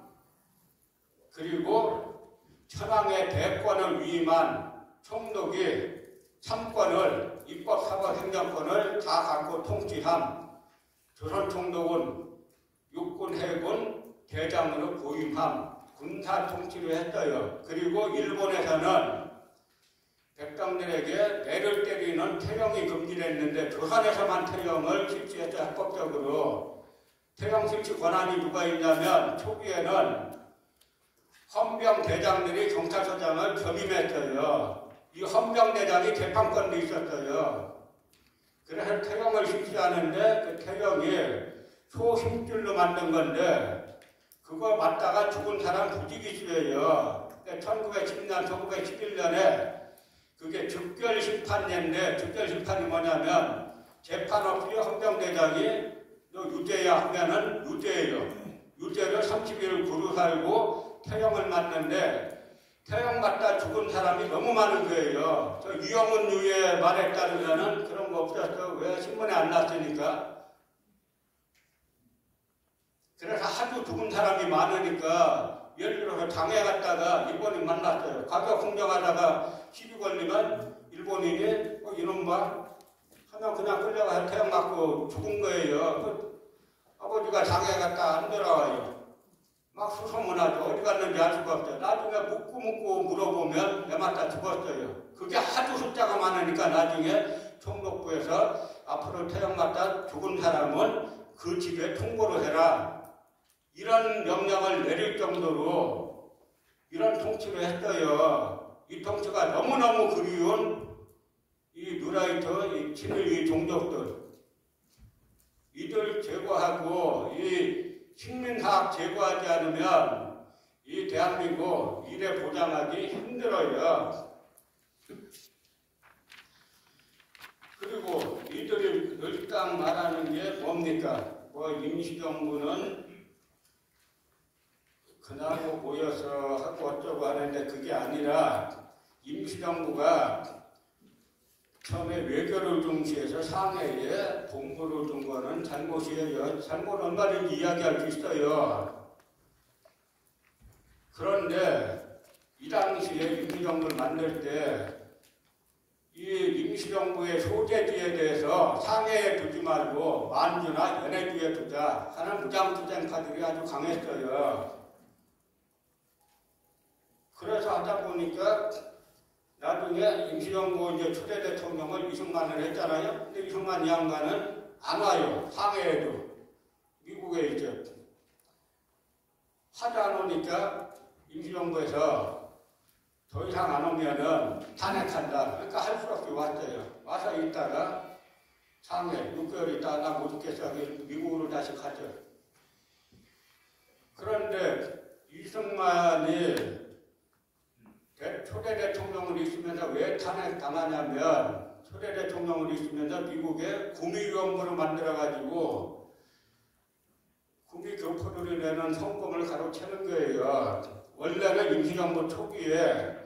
그리고 천황의 대권을 위임한 총독이 3권을 입법, 사법, 행정권을 다 갖고 통치함. 조선 총독은 육군, 해군, 대장으로 부임함. 군사 통치를 했어요. 그리고 일본에서는 백성들에게 매를 때리는 태형이 금지됐는데 조선에서만 태형을 실시했죠. 합법적으로. 태형 실시 권한이 누가 있냐면 초기에는 헌병대장들이 경찰서장을 겸임했어요. 이 헌병대장이 재판권도 있었어요. 그래서 태형을 실시하는데 그 태형이 소심줄로 만든 건데 그거 맞다가 죽은 사람 부지기수예요. 1910년, 1911년에 그게 즉결심판인데 즉결심판이 뭐냐면 재판 없이 헌병대장이 너 유죄야 하면은 유죄예요. 유죄를 30일 구루 살고 태형을 맞는데 태형 맞다 죽은 사람이 너무 많은 거예요. 저 이영훈 유의 말에 따르면은 그런 거 없었어. 왜? 신문에 안 났으니까. 그래서 하도 죽은 사람이 많으니까 예를 들어서 장에 갔다가 일본인 만났어요. 가격 공정하다가 시비 걸리면 일본인이 이놈 봐 하면 그냥 끌려가서 태형 맞고 죽은 거예요. 그 아버지가 장에 갔다 안 돌아와요. 막 수소문하죠. 어디 갔는지 알 수가 없어요. 나중에 묻고 물어보면 내 맞다 죽었어요. 그게 하도 숫자가 많으니까 나중에 총독부에서 앞으로 태형 맞다 죽은 사람은 그 집에 통보를 해라. 이런 명령을 내릴 정도로 이런 통치를 했어요. 이 통치가 너무너무 그리운 이 누라이트, 이 친일 이 종족들. 이들 제거하고 이 식민사학 제거하지 않으면 이 대한민국 미래 보장하기 힘들어요. 그리고 이들이 일단 말하는 게 뭡니까? 뭐 임시정부는 그나고 모여서 하고 어쩌고 하는데 그게 아니라 임시정부가 처음에 외교를 중시해서 상해에 본부를 둔 거는 잘못이에요. 잘못 얼마든지 이야기할 수 있어요. 그런데 이 당시에 임시정부를 만들 때 이 임시정부의 소재지에 대해서 상해에 두지 말고 만주나 연해주에 두자 하는 무장투쟁파들이 아주 강했어요. 그래서 하다 보니까 나중에 임시정부 이제 초대 대통령을 이승만을 했잖아요. 근데 이승만 이 양반은 안 와요. 상해에도. 미국에 있죠. 하도 안 오니까 임시정부에서 더 이상 안 오면은 탄핵한다. 그러니까 할 수 없이 왔어요. 와서 있다가 상해 6개월 있다가 나 못 있겠어. 미국으로 다시 가죠. 그런데 이승만이 초대 대통령을 있으면서 왜 탄핵당하냐면 초대 대통령을 있으면서 미국에 구미위원부를 만들어가지고 구미교포들이 내는 성금을 가로채는 거예요. 원래는 임시정부 초기에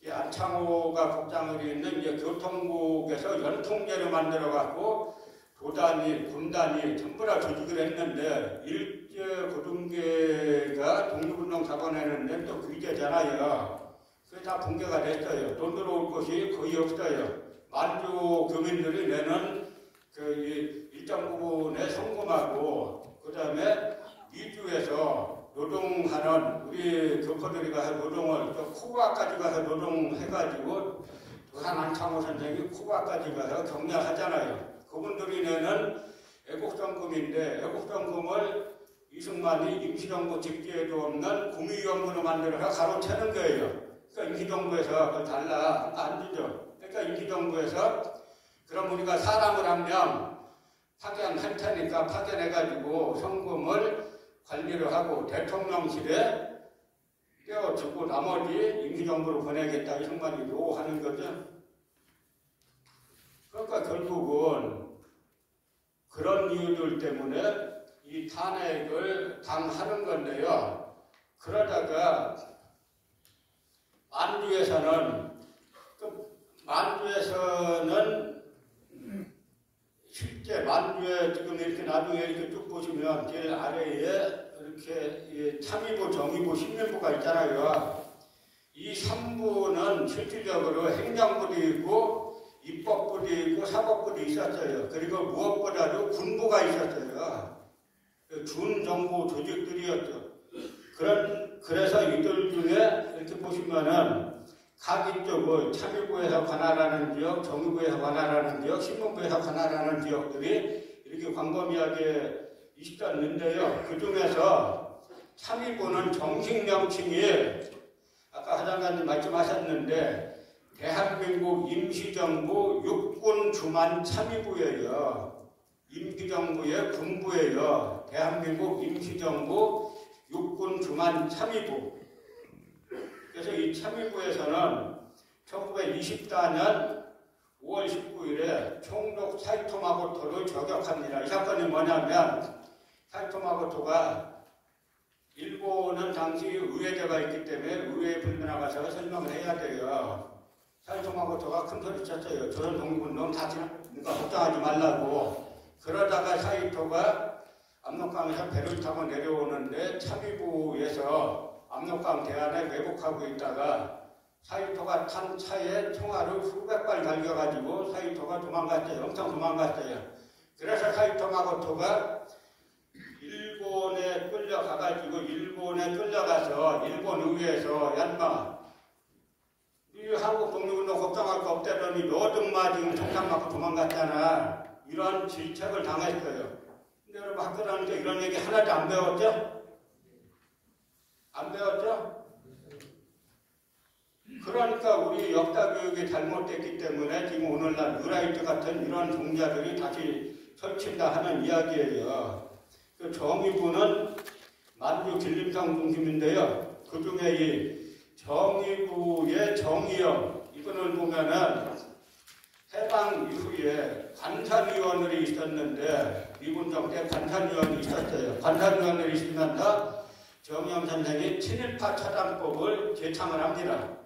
안창호가 국장을 있는 이제 교통국에서 연통제를 만들어갖고 도단위, 군단위 전부 다 조직을 했는데 일제고등계가 독립운동 잡아내는데 또 규제잖아요. 그게 다 붕괴가 됐어요. 돈 들어올 것이 거의 없어요. 만주 교민들이 내는 그 일정 부분의 성금하고 그 다음에 미주에서 노동하는 우리 교포들이 가서 노동을 또 쿠바까지 가서 노동해가지고 부산 안창호 선생이 쿠바까지 가서 격려하잖아요. 그분들이 내는 애국성금인데 애국성금을 이승만이 임시정부 직제에도 없는 구미위원부로 만들어서 가로채는 거예요. 그러니까 임시정부에서 그걸 달라 안 주죠. 그러니까 임시정부에서 그럼 우리가 사람을 한 명 파견할 테니까 파견해가지고 성금을 관리를 하고 대통령실에 떼어주고 나머지 임시정부로 보내겠다 이승만이 요하는 거죠. 그러니까 결국은 그런 이유들 때문에 이 탄핵을 당하는 건데요. 그러다가 만주에서는 실제 만주에 지금 이렇게 나중에 이렇게 쭉 보시면 제일 아래에 이렇게 참의부, 정의부, 신민부가 있잖아요. 이 3부는 실질적으로 행정부도 있고 입법부도 있고 사법부도 있었어요. 그리고 무엇보다도 군부가 있었어요. 준정부 조직들이었죠. 그래서 이들 중에 이렇게 보시면은 각 이쪽을 참여부에서 관할하는 지역, 정의부에서 관할하는 지역, 신문부에서 관할하는 지역들이 이렇게 광범위하게 있었는데요. 그 중에서 참의부는 정식 명칭이 아까 하장관님 말씀하셨는데 대한민국 임시정부 육군주만참의부예요. 임시정부의 군부예요. 대한민국 임시정부 육군주만참의부. 그래서 이 참의부에서는 1924년 5월 19일에 총독 사이토마고토를 저격합니다. 이 사건이 뭐냐면 사이토마고토가 일본은 당시 의회제가 있기 때문에 의회에 불려나가서 설명을 해야 돼요. 사이토마고토가 큰 소리 쳤어요. 조선 독립운동 다 지나니까 걱정하지 말라고. 그러다가 사이토가 압록강에서 배를 타고 내려오는데 참의부에서 압록강 대안에 매복하고 있다가 사이토가 탄 차에 총알을 수백 발 갈겨가지고 사이토가 도망갔어요. 엄청 도망갔어요. 그래서 사이토마고토가 일본에 끌려가서 일본 의회에서 얀마 이 한국 독립운동 걱정할 거 없다더니 너든마 지금 총상 맞고 도망갔잖아. 이런 질책을 당했어요. 근데 여러분 학교 다닐 때 이런 얘기 하나도 안 배웠죠? 안 배웠죠? 그러니까 우리 역사 교육이 잘못됐기 때문에 지금 오늘날 뉴라이트 같은 이런 종자들이 다시 설친다 하는 이야기예요. 그 정의부는 만주 길림성 중심인데요. 그 중에 이 정의부의 정의영 이분을 보면은 해방 이후에 관산위원들이 있었는데 미군정 때 관산위원이 있었어요. 관산위원들이 있으면서 정의영 선생이 친일파 차단법을 제창을 합니다.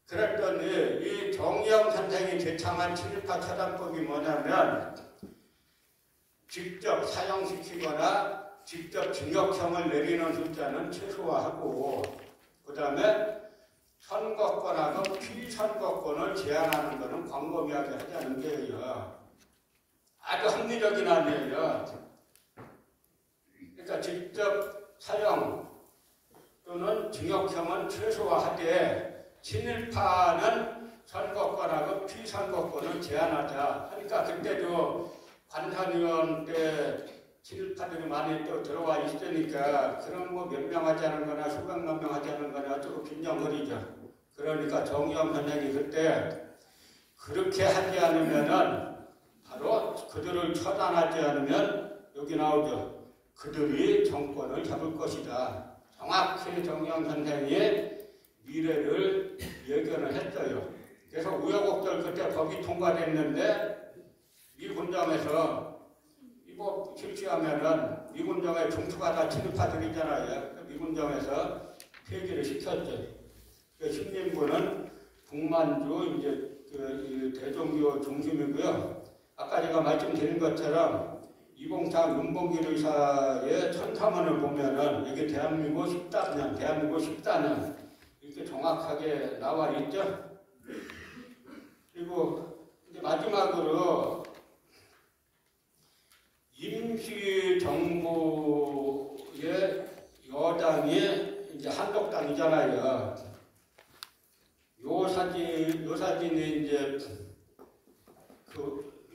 그랬더니 이 정의영 선생이 제창한 친일파 차단법이 뭐냐면 직접 사형시키거나 직접 징역형을 내리는 숫자는 최소화하고 그 다음에 선거권하고 피선거권을 제한하는 것은 광범위하게 하자는 게요. 아주 합리적인 안이에요. 그러니까 직접 사형 또는 징역형은 최소화하되 친일파는 선거권하고 피선거권을 제한하자. 그러니까 그때도 관산위원 때 친일파들이 많이 또 들어와 있으니까 그런 뭐 몇 명 하자는 거나 수백만 명 하자는 거나 조금 빈정거리죠. 그러니까 정의영 선생이 그때 그렇게 하지 않으면은 바로 그들을 처단하지 않으면 여기 나오죠. 그들이 정권을 잡을 것이다. 정확히 정의영 선생이 미래를 예견을 했어요. 그래서 우여곡절 그때 법이 통과됐는데 이 군정에서 이거 실시하면은 미군정의 중추가 다 친일파들이잖아요. 미군정에서 폐기를 시켰죠. 신림부는 북만주 이제 그 대종교 중심이고요. 아까 제가 말씀드린 것처럼 이봉창 윤봉길 의사의 천사문을 보면은 이게 대한민국 14년 이렇게 정확하게 나와 있죠. 그리고 이제 마지막으로 임시정부의 여당이 이제 한독당이잖아요. 요 사진이 이제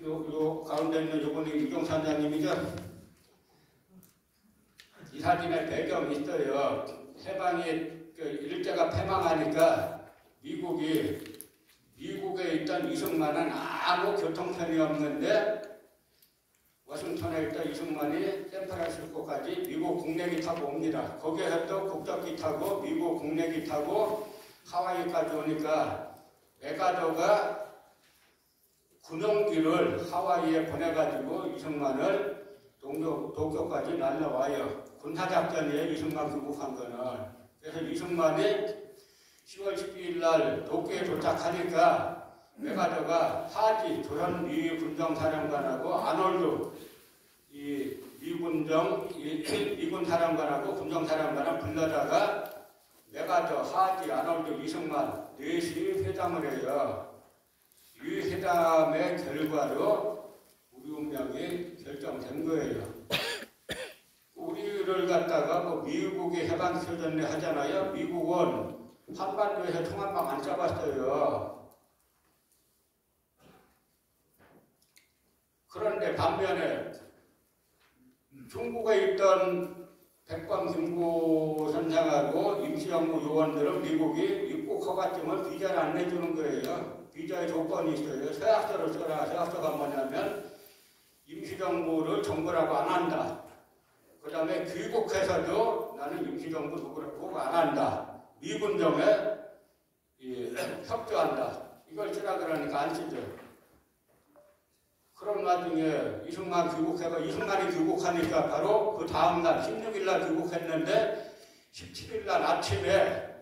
요 가운데 있는 요분이 유경산장님이죠. 이 사진에 배경이 있어요. 해방이 일제가 패망하니까 미국에 있던 이승만은 아무 교통편이 없는데 워싱턴에 있던 이승만이 샌프란시스코까지 미국 국내기 타고 옵니다. 거기에서 또 국적기 타고 미국 국내기 타고 하와이까지 오니까 메가더가 군용기를 하와이에 보내가지고 이승만을 도쿄까지 날라와요. 군사작전이에요. 이승만 귀국한 거는. 그래서 이승만이 10월 12일 날 도쿄에 도착하니까 메가더가 하지 조선 미군정사령관하고 아놀드 이 미군 사령관하고 군정사령관을 불러다가 메가더, 하지, 아놀드, 이승만 넷이 회담을 해요. 이 회담의 결과로 우리 운명이 결정된 거예요. 우리를 갖다가 뭐 미국이 해방시켜줬네 하잖아요. 미국은 한반도에서 총 한 방 안 잡았어요. 그런데 반면에 중국에 있던 백광김구 선생하고 임시정부 요원들은 미국이 꼭 허가증을 비자를 안 내주는 거예요. 비자의 조건이 있어요. 서약서를 써라. 서약서가 뭐냐면 임시정부를 정부라고 안 한다. 그 다음에 귀국해서도 나는 임시정부 누구라고 안 한다. 미군정에 협조한다. 이걸 쓰라 그러니까 안 쓰죠. 그런 와중에 이승만이 귀국하니까 바로 그 다음날 16일날 귀국했는데 17일날 아침에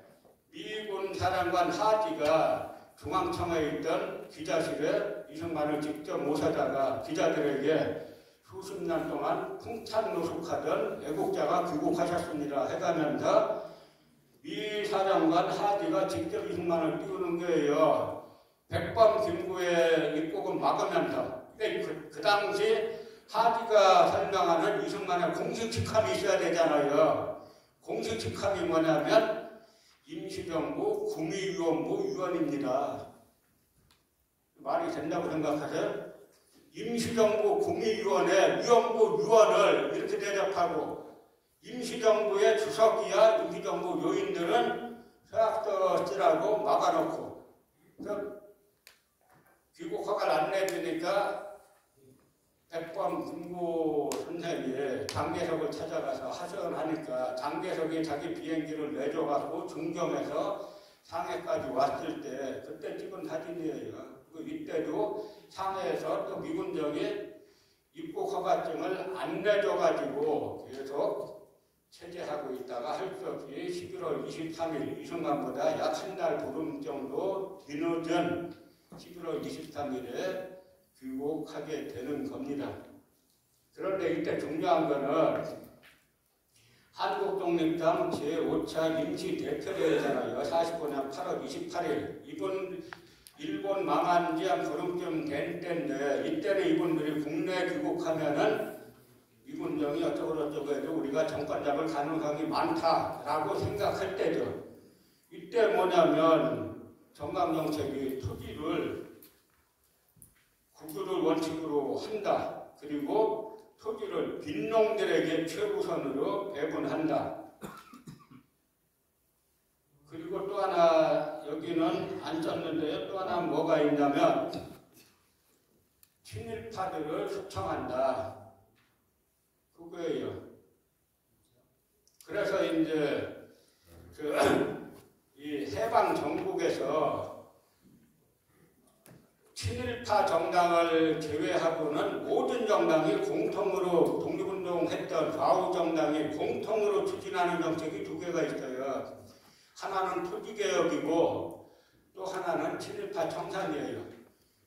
미군 사령관 하지가 중앙청에 있던 기자실에 이승만을 직접 모셔다가 기자들에게 수십 년 동안 풍탄노숙하던 애국자가 귀국하셨습니다 해가면서 미 사령관 하지가 직접 이승만을 띄우는 거예요. 백범김구의 입국은 막으면서. 그 당시 하지가 설명하는 이승만의 공식 직함이 있어야 되잖아요. 공식 직함이 뭐냐면 임시정부 구미위원부 위원입니다. 말이 된다고 생각하세요? 임시정부 구미위원회 위원부 위원을 이렇게 대접하고 임시정부의 주석이야 임시정부 요인들은 서약서 쓰라고 막아놓고 귀국 허가를 안 내주니까 백범 군고 선생이 장개석을 찾아가서 하소연하니까 장개석이 자기 비행기를 내줘갖고 중경에서 상해까지 왔을 때 그때 찍은 사진이에요. 이때도 상해에서 또 미군정이 입국 허가증을 안 내줘가지고 계속 체제하고 있다가 할 수 없이 11월 23일 이 순간보다 약 한 달 보름 정도 뒤늦은 11월 23일에 귀국하게 되는 겁니다. 그런데 이때 중요한 거는 한국독립당 제5차 임시대표대회잖아요. 45년 8월 28일. 일본 망한 지 한 보름쯤 된 때인데 이때는 이분들이 국내 귀국하면은 미군정이 어쩌고저쩌고 해도 우리가 정권 잡을 가능성이 많다라고 생각할 때죠. 이때 뭐냐면 정강정책이 토지를 국유를 원칙으로 한다. 그리고 토지를 빈농들에게 최우선으로 배분한다. 그리고 또 하나 여기는 안 썼는데요. 또 하나 뭐가 있냐면 친일파들을 숙청한다. 그거예요. 그래서 이제 이 해방 전국에서 친일파 정당을 제외하고는 모든 정당이 공통으로 독립운동했던 좌우 정당이 공통으로 추진하는 정책이 두 개가 있어요. 하나는 토지개혁이고 또 하나는 친일파 청산이에요.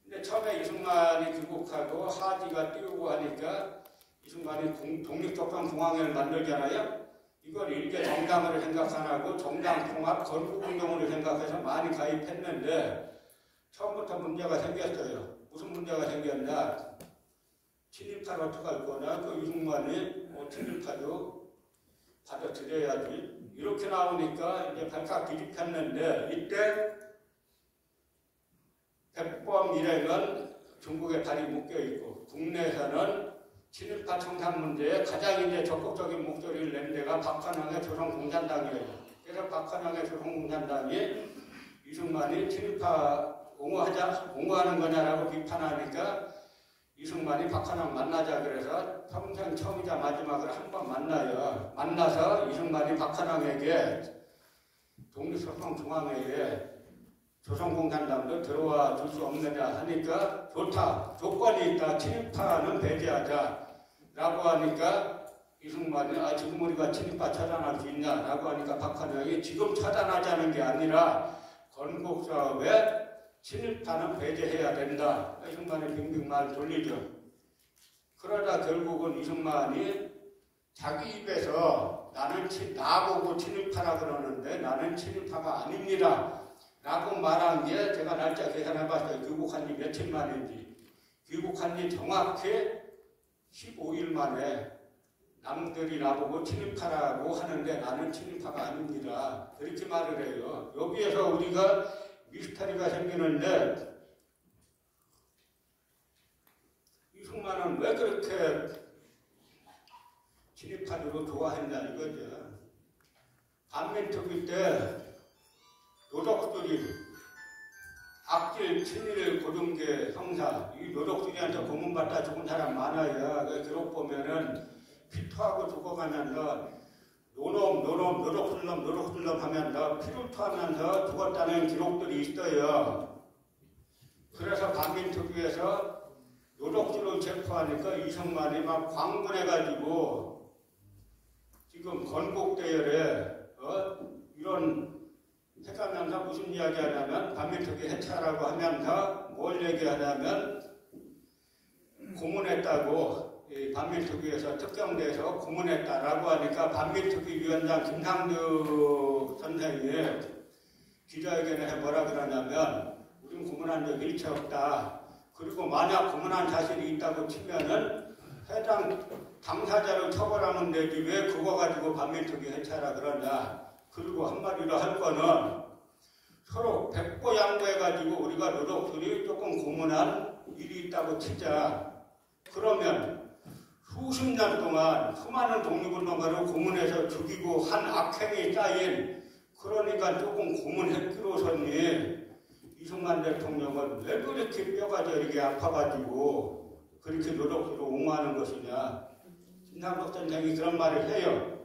근데 처음에 이승만이 귀국하고 하지가 띄우고 하니까 이승만이 독립적당중앙회를 만들잖아요. 이걸 일개 정당으로 생각 안 하고 정당 통합 건국운동으로 생각해서 많이 가입했는데 처음부터 문제가 생겼어요. 무슨 문제가 생겼냐? 친일파를 어떻게 할 거냐? 그 이승만이 친일파도 받아들여야지. 이렇게 나오니까 이제 발칵 뒤집혔는데 이때 백범 일행은 중국에 발이 묶여있고 국내에서는 친일파 청산 문제에 가장 이제 적극적인 목소리를 낸 데가 박헌영의 조선공산당이에요. 그래서 박헌영의 조선공산당이 이승만이 친일파 옹호하는 거냐라고 비판하니까 이승만이 박헌영 만나자 그래서 평생 처음이자 마지막으로 한 번 만나요. 만나서 이승만이 박헌영에게 독립소통중앙회에 조선공산당도 들어와 줄 수 없느냐 하니까 좋다. 조건이 있다. 친일파는 배제하자. 라고 하니까 이승만이 지금 우리가 친일파 차단할 수 있냐? 라고 하니까 박헌영이 지금 차단하자는 게 아니라 건국사업에 친일파는 배제해야 된다. 이승만이 빙빙 말 돌리죠. 그러다 결국은 이승만이 자기 입에서 나보고 친일파라 그러는데 나는 친일파가 아닙니다. 라고 말한 게 제가 날짜 계산해봤어요. 귀국한 지 며칠 만인지. 귀국한 지 정확히 15일 만에 남들이 나보고 친일파라고 하는데 나는 친일파가 아닙니다. 그렇게 말을 해요. 여기에서 우리가 미스터리가 생기는데 이승만은 왜 그렇게 친일파들을 좋아했냐 이거죠. 반민특위 때 노덕수리, 악질 친일 고등계 형사, 이 노덕수리한테 고문받다 죽은 사람 많아요. 그 기록 보면은 피토하고 죽어가면서 노덕술놈 하면서 피를 토하면서 죽었다는 기록들이 있어요. 그래서 반민특위에서 노덕수를 체포하니까 이승만이 막 광분해가지고 지금 건국대열에 이런 해가면서 무슨 이야기 하냐면 반민특위 해체하라고 하면서 뭘 얘기하냐면 고문했다고 반민특위에서 특정돼서 고문했다라고 하니까 반민특위 위원장 김상득 선생이 기자회견에 뭐라 그러냐면 우린 고문한 적 일체 없다. 그리고 만약 고문한 사실이 있다고 치면은 해당 당사자를 처벌하면 되지 왜 그거 가지고 반민특위 해체하라 그러냐. 그리고 한마디로 할 거는 서로 백보양보해가지고 우리가 노덕술이 조금 고문한 일이 있다고 치자. 그러면 수십 년 동안 수많은 독립운동가를 고문해서 죽이고 한 악행이 쌓인 그러니까 조금 고문했기로서니 이승만 대통령은 왜 그렇게 뼈가 저리게 아파가지고 그렇게 노력으로 옹호하는 것이냐. 김상덕 선생이 그런 말을 해요.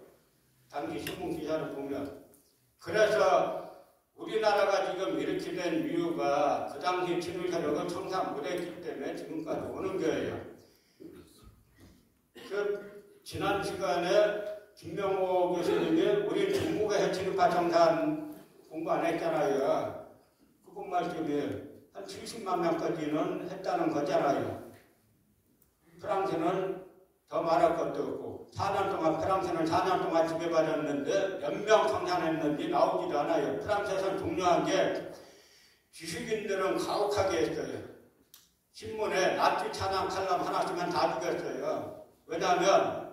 당시 신문 기사를 보면. 그래서 우리나라가 지금 이렇게 된 이유가 그 당시 친일 세력을 청산 못했기 때문에 지금까지 오는 거예요. 지난 시간에 김명호 교수님이 우리 중국의 해치는파 청산 공부 안 했잖아요. 그것 말씀에 한 70만 명까지는 했다는 거잖아요. 프랑스는 더 말할 것도 없고 4년 동안 프랑스는 4년 동안 지배받았는데 몇 명 청산했는지 나오지도 않아요. 프랑스에서는 중요한 게 지식인들은 가혹하게 했어요. 신문에 나치 찬양 칼럼 하나 쓰면 다 죽였어요. 왜냐하면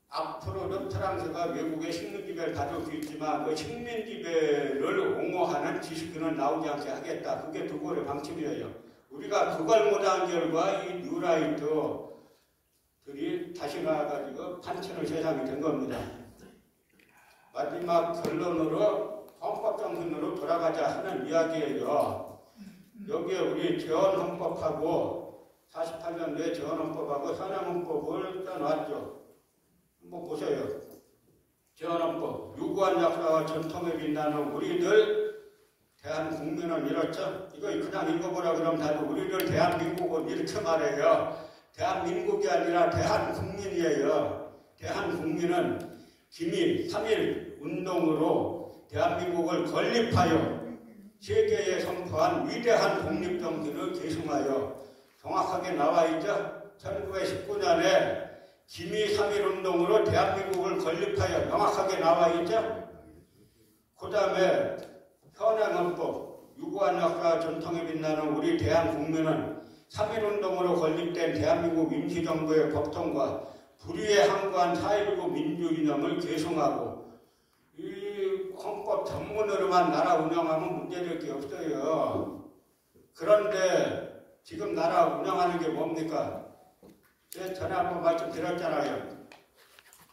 앞으로는 프랑스가 외국의 식민 지배를 가질 수 있지만 그 식민 지배를 옹호하는 지식인은 나오지 않게 하겠다. 그게 두고의 방침이에요. 우리가 그걸 못한 결과 이 뉴라이트들이 다시 나와가지고 판치는 세상이 된 겁니다. 마지막 결론으로 헌법정신으로 돌아가자 하는 이야기예요. 여기에 우리 재헌헌법하고 48년도에 재헌헌법하고 현행헌법을 써놨죠. 한번 보세요. 재헌헌법. 유구한 역사와 전통에 빛나는 우리들 대한국민은 이렇죠. 이거 그냥 읽어보라 그러면 다들 우리들 대한민국은 이렇게 말해요. 대한민국이 아니라 대한국민이에요. 대한국민은 기밀 3.1 운동으로 대한민국을 건립하여 세계에 선포한 위대한 독립정신을 계승하여 정확하게 나와 있죠. 1919년에 기미 3.1 운동으로 대한민국을 건립하여 명확하게 나와 있죠. 그 다음에 현행헌법, 유구한 역사와 전통에 빛나는 우리 대한국민은 3.1 운동으로 건립된 대한민국 임시정부의 법통과 불의에 항거한 4.19 민주이념을 계승하고 이 헌법 전문으로만 나라 운영하면 문제될 게 없어요. 그런데 지금 나라 운영하는 게 뭡니까? 제가 전에 한번 말씀드렸잖아요.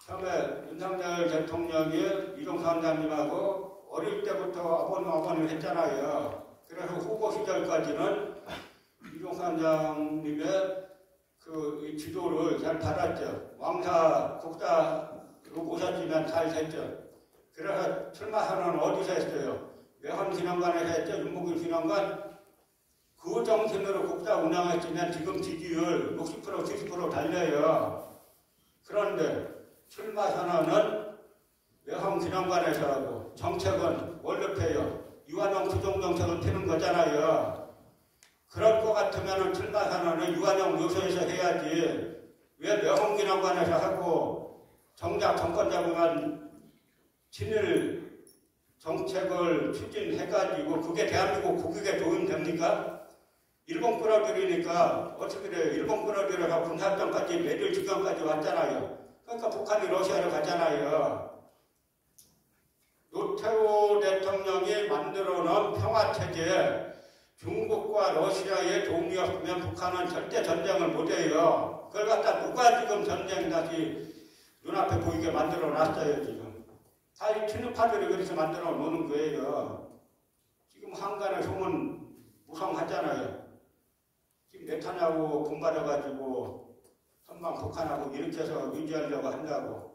처음에 윤석열 대통령이 이종석 장님하고 어릴 때부터 어머님 했잖아요. 그래서 후보 시절까지는 이종석 장님의 그 지도를 잘 받았죠. 왕사 국사로 모셨지만 잘 됐죠. 그래서 출마 선언은 어디서 했어요? 매헌기념관에서 했죠. 윤목일 기념관. 그 정신으로 국가 운영했으면 지금 지지율 60% 70% 달려요. 그런데 출마 선언은 매헌기념관에서 하고 정책은 월급해요. 유한용 투종 정책을 피는 거잖아요. 그럴 것 같으면 출마 선언은 유한용 묘소에서 해야지 왜 매헌기념관에서 하고 정작 정권 잡으면 친일 정책을 추진해가지고 그게 대한민국 국익에 도움이 됩니까? 일본 끌어들이니까 어떻게 돼요? 일본 끌어들여서 군사합병까지 매일 주변까지 왔잖아요. 그러니까 북한이 러시아를 가잖아요. 노태우 대통령이 만들어놓은 평화체제 중국과 러시아의 도움이 없으면 북한은 절대 전쟁을 못해요. 그걸 갖다 누가 지금 전쟁 다시 눈앞에 보이게 만들어놨어요. 지금. 다 이 친일파들이 그래서 만들어 놓는 거예요. 지금 한간의 소문 무성하잖아요. 지금 네타냐후 분발해가지고 선방 북한하고 일으켜서 유지하려고 한다고.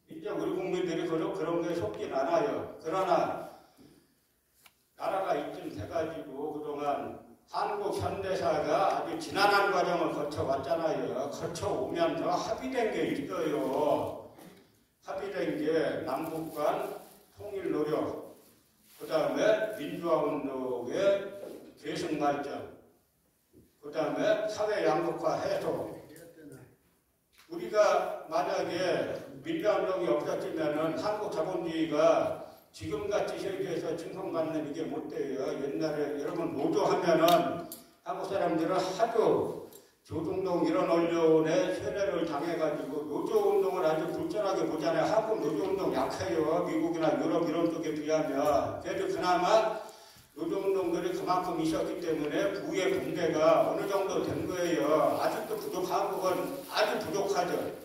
이제 우리 국민들이 그런 게 속진 않아요. 그러나 나라가 이쯤 돼가지고 그동안 한국 현대사가 아주 지난한 과정을 거쳐왔잖아요. 거쳐오면서 합의된 게 있어요. 합의된 게 남북 간 통일 노력, 그 다음에 민주화운동의 계승 발전, 그 다음에 사회 양극화 해소. 우리가 만약에 민주화운동이 없었으면 한국 자본주의가 지금같이 세계에서 칭송받는 이게 못 돼요. 옛날에 여러분 노조하면은 한국 사람들은 하도 조중동 이런 언론에 세뇌를 당해가지고 노조운동을 아주 불편하게 보잖아요. 한국 노조운동 약해요. 미국이나 유럽 이런 쪽에 비하면. 그래도 그나마 노조운동들이 그만큼 있었기 때문에 부의 분배가 어느 정도 된 거예요. 아직도 부족한 부분 아주 부족하죠.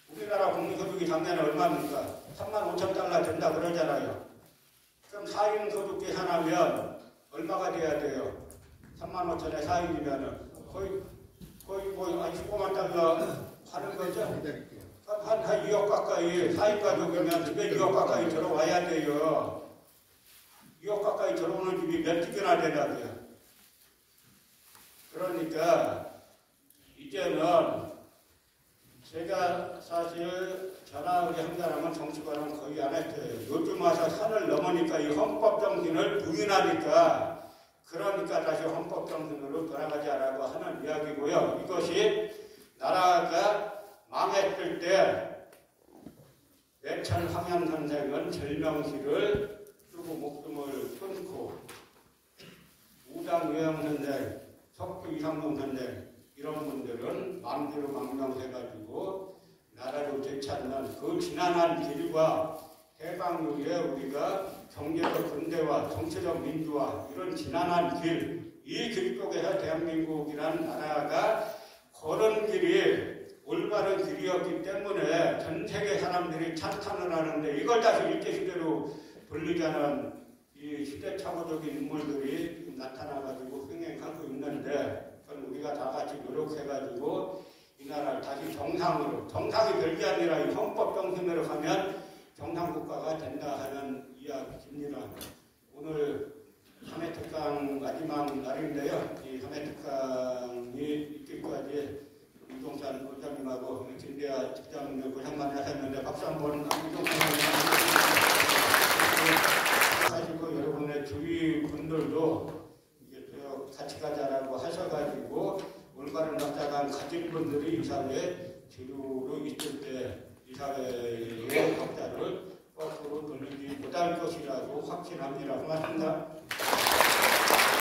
우리나라 국민소득이 작년에 얼마입니까? 35,000달러 된다 그러잖아요. 그럼 4인 소득 계산하면 얼마가 돼야 돼요? 35,000에 4인이면은 거의 뭐 한 15만 달러 하는 거죠. 한 2억 가까이 4인 가족이면 집에 2억 가까이 들어와야 돼요. 2억 가까이 들어오는 집이 몇 집이나 되냐고요. 그러니까 이제는 제가 사실 전화 한 사람은 정치관은 거의 안 했어요. 요즘 와서 산을 넘으니까 이 헌법 정신을 부인하니까 그러니까 다시 헌법 정신으로 돌아가자라고 하는 이야기고요. 이것이 나라가 망했을 때 매천 황현 선생은 절명시를 쓰고 목숨을 끊고 우당유영 선생, 석두 이상동 선생 이런 분들은 마음대로 망명해가지고 나라를 되찾는 그 지난한 길과 해방 이후에 우리가 경제적 근대화, 정치적 민주화 이런 지난한 길, 이 길 속에서 대한민국이라는 나라가 걸은 길이 올바른 길이었기 때문에 전 세계 사람들이 찬탄을 하는데 이걸 다시 일제시대로 돌리자는 이 시대착오적인 인물들이 나타나가지고 흥행하고 있는데 그건 우리가 다 같이 노력해가지고 이 나라를 다시 정상으로, 정상이 될 게 아니라 이 헌법 정신으로 가면 정상국가가 된다 하는 이야기입니다. 오늘 3회 특강 마지막 날인데요. 이 3회 특강이 있기까지 이동산 원장님하고 김대하 특장님 고생 많이 하셨는데 박수 한번 하시고 여러분의 주위 분들도 이제 같이 가자라고 하셔가지고 올바른 역사관 가진 분들이 이 사회에 주류로 있을 때 이 사회의 역사를 거꾸로 돌리지 못할 것이라고 확신합니다. 고맙습니다.